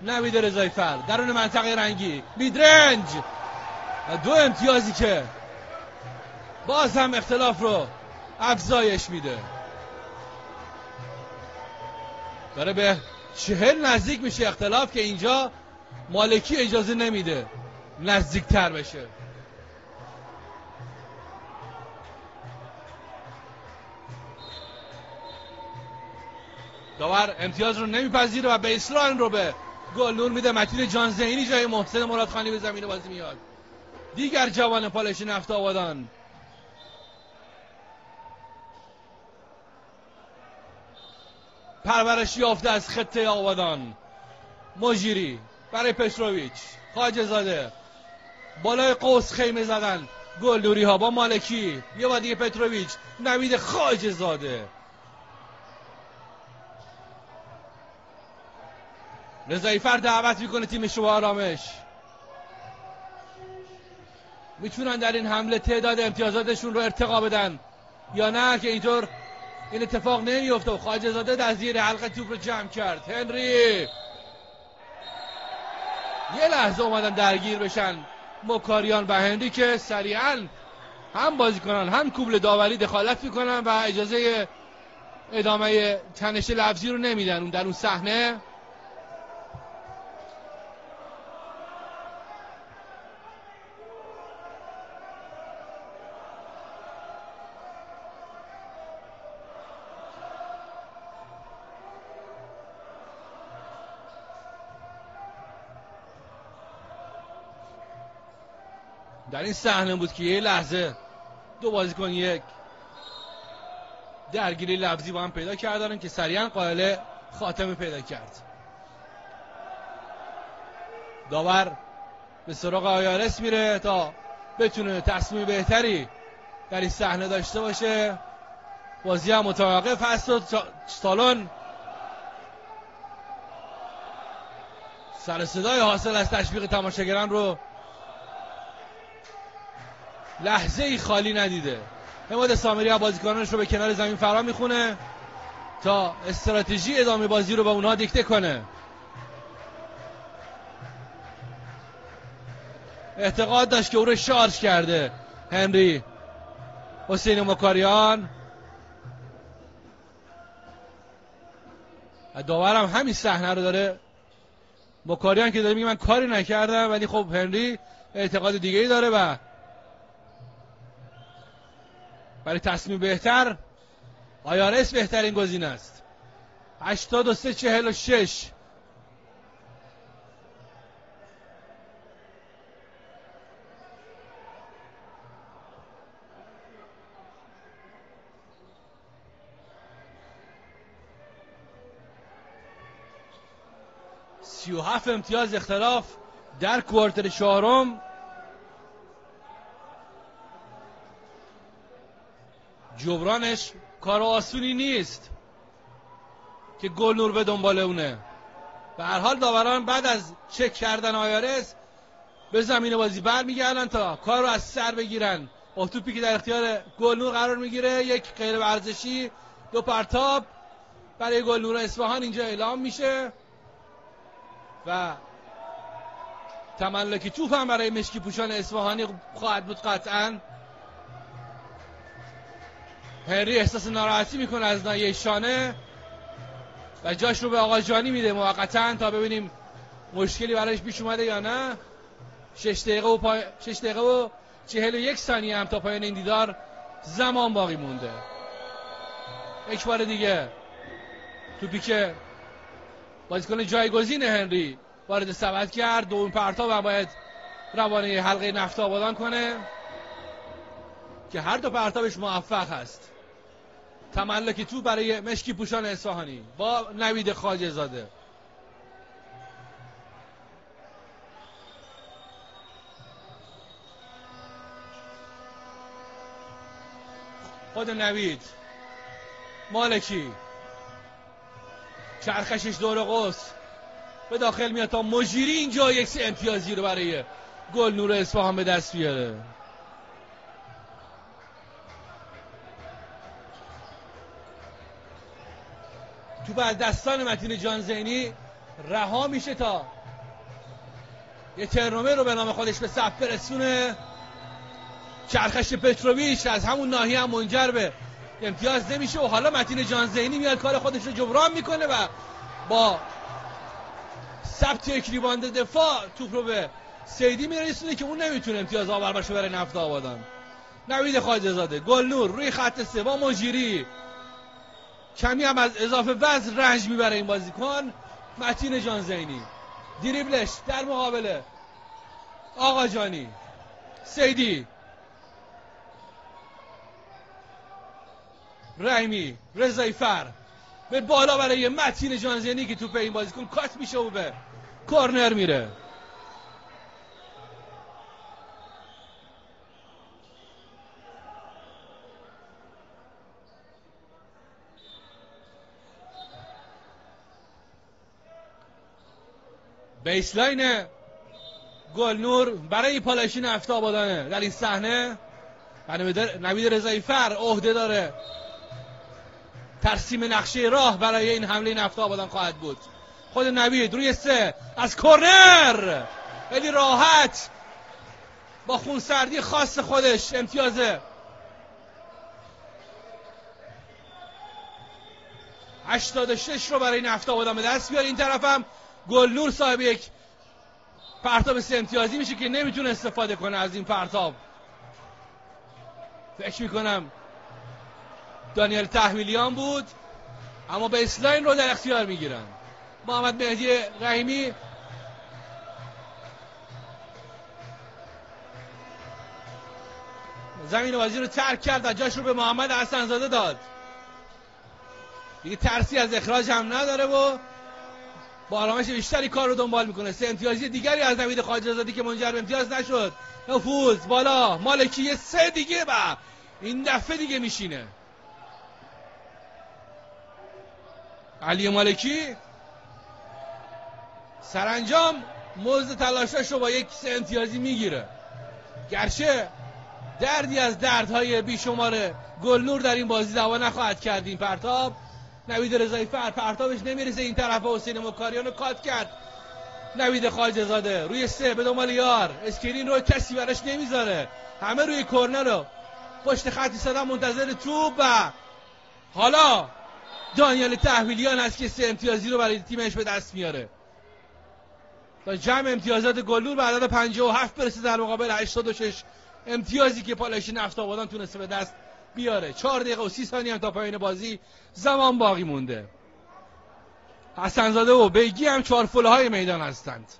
نوید رضایی فر درون منطقه رنگی، میدرنج و 2 امتیازی که باز هم اختلاف رو افزایش میده. داره به 40 نزدیک میشه اختلاف که اینجا مالکی اجازه نمیده نزدیکتر بشه. داور امتیاز رو نمیپذیره و بیسلاین رو به گلنور میده. متین جانزینی جای محسن مرادخانی به زمین بازی میاد. دیگر جوان پالش نفت آبادان. پرورش یافته از خطه آبادان. مجیری برای پتروویچ، خواجه زاده بالای قوس خیمه زدن گلنوری ها با مالکی، یه بار دیگه پتروویچ، نوید خواجه زاده، رضایی فر دعوت میکنه تیمش رو به آرامش. میتونن در این حمله تعداد امتیازاتشون رو ارتقا بدن یا نه که اینطور این اتفاق نمیفته و خواجه زاده در زیر حلقه توپ رو جمع کرد. هنری یه لحظه اومدن درگیر بشن مکاریان و هنری که سریعا هم بازیکنان هم کوبل داوری دخالت میکنن و اجازه ادامه تنش لفظی رو نمیدن اون در اون صحنه. در این صحنه بود که یه لحظه دو بازیکن یک درگیری لفظی با هم پیدا کردن که سریعا قائل خاتمه پیدا کرد. داور به سراغ آیارس میره تا بتونه تصمیم بهتری در این صحنه داشته باشه. بازی هم متوقف هست و سالن سر صدای حاصل از تشویق تماشاگران رو لحظه ای خالی ندیده. حماد سامری بازیکنانش رو به کنار زمین فرا میخونه تا استراتژی ادامه بازی رو به اونها دیکته کنه. اعتقاد داشت که او رو شارژ کرده هنری. حسین مکاریان داورم همین صحنه رو داره. مکاریان که داره میگه من کاری نکردم، ولی خب هنری اعتقاد دیگه ای داره و برای تصمیم بهتر آیارس بهترین گزینه است. 83-46 37 امتیاز اختلاف در کوارتر چهارم. جبرانش کار آسونی نیست که گلنور به دنبال اونه. به هر حال داوران بعد از چک کردن آیارس به زمین بازی برمیگردن تا کار رو از سر بگیرن. با توپی که در اختیار گلنور قرار میگیره، یک غیر ورزشی، دو پرتاب برای گلنور اصفهان اینجا اعلام میشه و تملک توپ هم برای مشکی پوشان اصفهانی خواهد بود قطعاً. هنری احساس ناراحتی میکنه از ناحیه شانه و جاش رو به آقا جانی میده موقتا تا ببینیم مشکلی برایش پیش اومده یا نه. 6 دقیقه و 41 ثانیه هم تا پایان این دیدار زمان باقی مونده. یک بار دیگه توپی که بازیکن جایگزین هنری وارد سبد کرد، دوم پرتاب هم باید روانه حلقه نفت آبادان کنه که هر دو پرتابش موفق هست. تملک تو برای مشکی پوشان اصفهانی با نوید خواجه زاده. خود نوید مالکی چرخشش دور قوس به داخل میاد تا مجیری اینجا یک امتیازی رو برای گلنور اصفهان به دست بیاره. توپ از دستان متین جانزینی رها میشه تا یه ترنومه رو به نام خودش به صف برسونه. چرخش پتروویچ از همون ناحیه هم منجر به امتیاز نمیشه و حالا متین جانزینی میاد کار خودش رو جبران میکنه و با ثبت یک ریباند دفاع توپ رو به سیدی میرسونه که اون نمیتونه امتیاز آور باشه برای نفت آبادان. نوید خواجه زاده، گلنور روی خط سه با مجیری کمی هم از اضافه وزن رنج میبره این بازیکن. متین جانزینی دریبلش در مقابله آقا جانی، سیدی، رحیمی، رضایفر به بالا برای متین جانزینی که توپ این بازیکن کات میشه و به کورنر میره. بیسلاین گلنور برای پالایشی نفت آبادانه. در این صحنه نوید رضاییفر عهده داره ترسیم نقشه راه برای این حمله نفت آبادان خواهد بود. خود نوید روی 3 از کرنر خیلی راحت با خونسردی خاص خودش امتیازه. 86 رو برای نفت آبادان به دست بیاره. این طرف هم گلنور صاحب یک پرتاب 3 امتیازی میشه که نمیتونه استفاده کنه از این پرتاب. فکر میکنم دانیال تحویلیان بود، اما به اسلاین رو در اختیار میگیرن. محمد مهدی رحیمی زمین بازی رو ترک کرد و جاش رو به محمد حسن‌زاده داد. دیگه ترسی از اخراج هم نداره و با آرامش بیشتری کار رو دنبال میکنه. 3 امتیازی دیگری از نوید خواجه‌زاده که منجر به امتیاز نشد. نفوذ بالا مالکی 3 دیگه و این دفعه دیگه میشینه. علی مالکی سرانجام مزد تلاشش رو با یک 3 امتیازی میگیره. گرچه دردی از دردهای بیشمار گلنور در این بازی دعوا نخواهد کرد. این پرتاب نوید رضاییفر پرتابش نمیرسه. این طرف حسین مکاریان رو کات کرد نوید خواجه‌زاده روی 3 به دنبال یار. اسکرین رو کسی براش نمیذاره، همه روی کرنر رو پشت خط ایستادن منتظر توپ و حالا دانیال تحویلیان هست که 3 امتیازی رو برای تیمش به دست میاره تا جمع امتیازات گلنور به عدد 57 برسه در مقابل 86 امتیازی که پالایشی نفت آبادان تونسته به دست بیاره. 4 دقیقه و 30 ثانیه هم تا پایان بازی زمان باقی مونده. حسن‌زاده و بیگی هم 4 فولهای میدان هستند.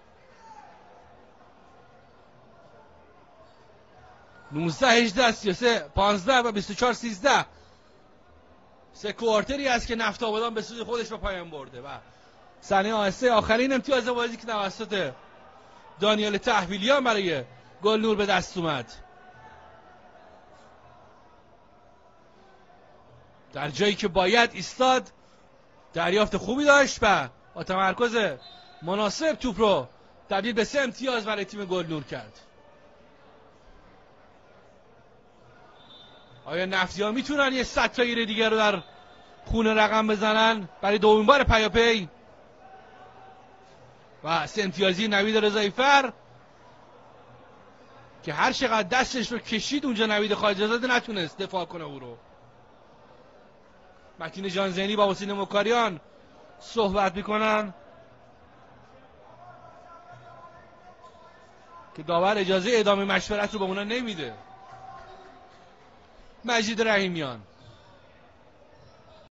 19 18 33 15 و 24 13 3 کوارتری است که نفت آبادان به سوی خودش به پایان برده و صحنه آهسته آخرین امتیاز بازی که توسط دانیال تحویلیان برای گلنور به دست اومد. در جایی که باید ایستاد دریافت خوبی داشت و با تمرکز مناسب توپ رو تبدیل به 3 امتیاز برای تیم گلنور کرد. آیا نفتی‌ها میتونن یه 100 تا گیر دیگر رو در خونه رقم بزنن برای دومین بار پیاپی؟ و 3 امتیازی نوید رضاییفر که هر چقدر دستش رو کشید اونجا نوید خواجه‌زاده نتونست دفاع کنه او رو. متین جانزینی با حسین مکاریان صحبت میکنن که داور اجازه ادامه مشورت رو به اونا نمیده. مجید رحیمیان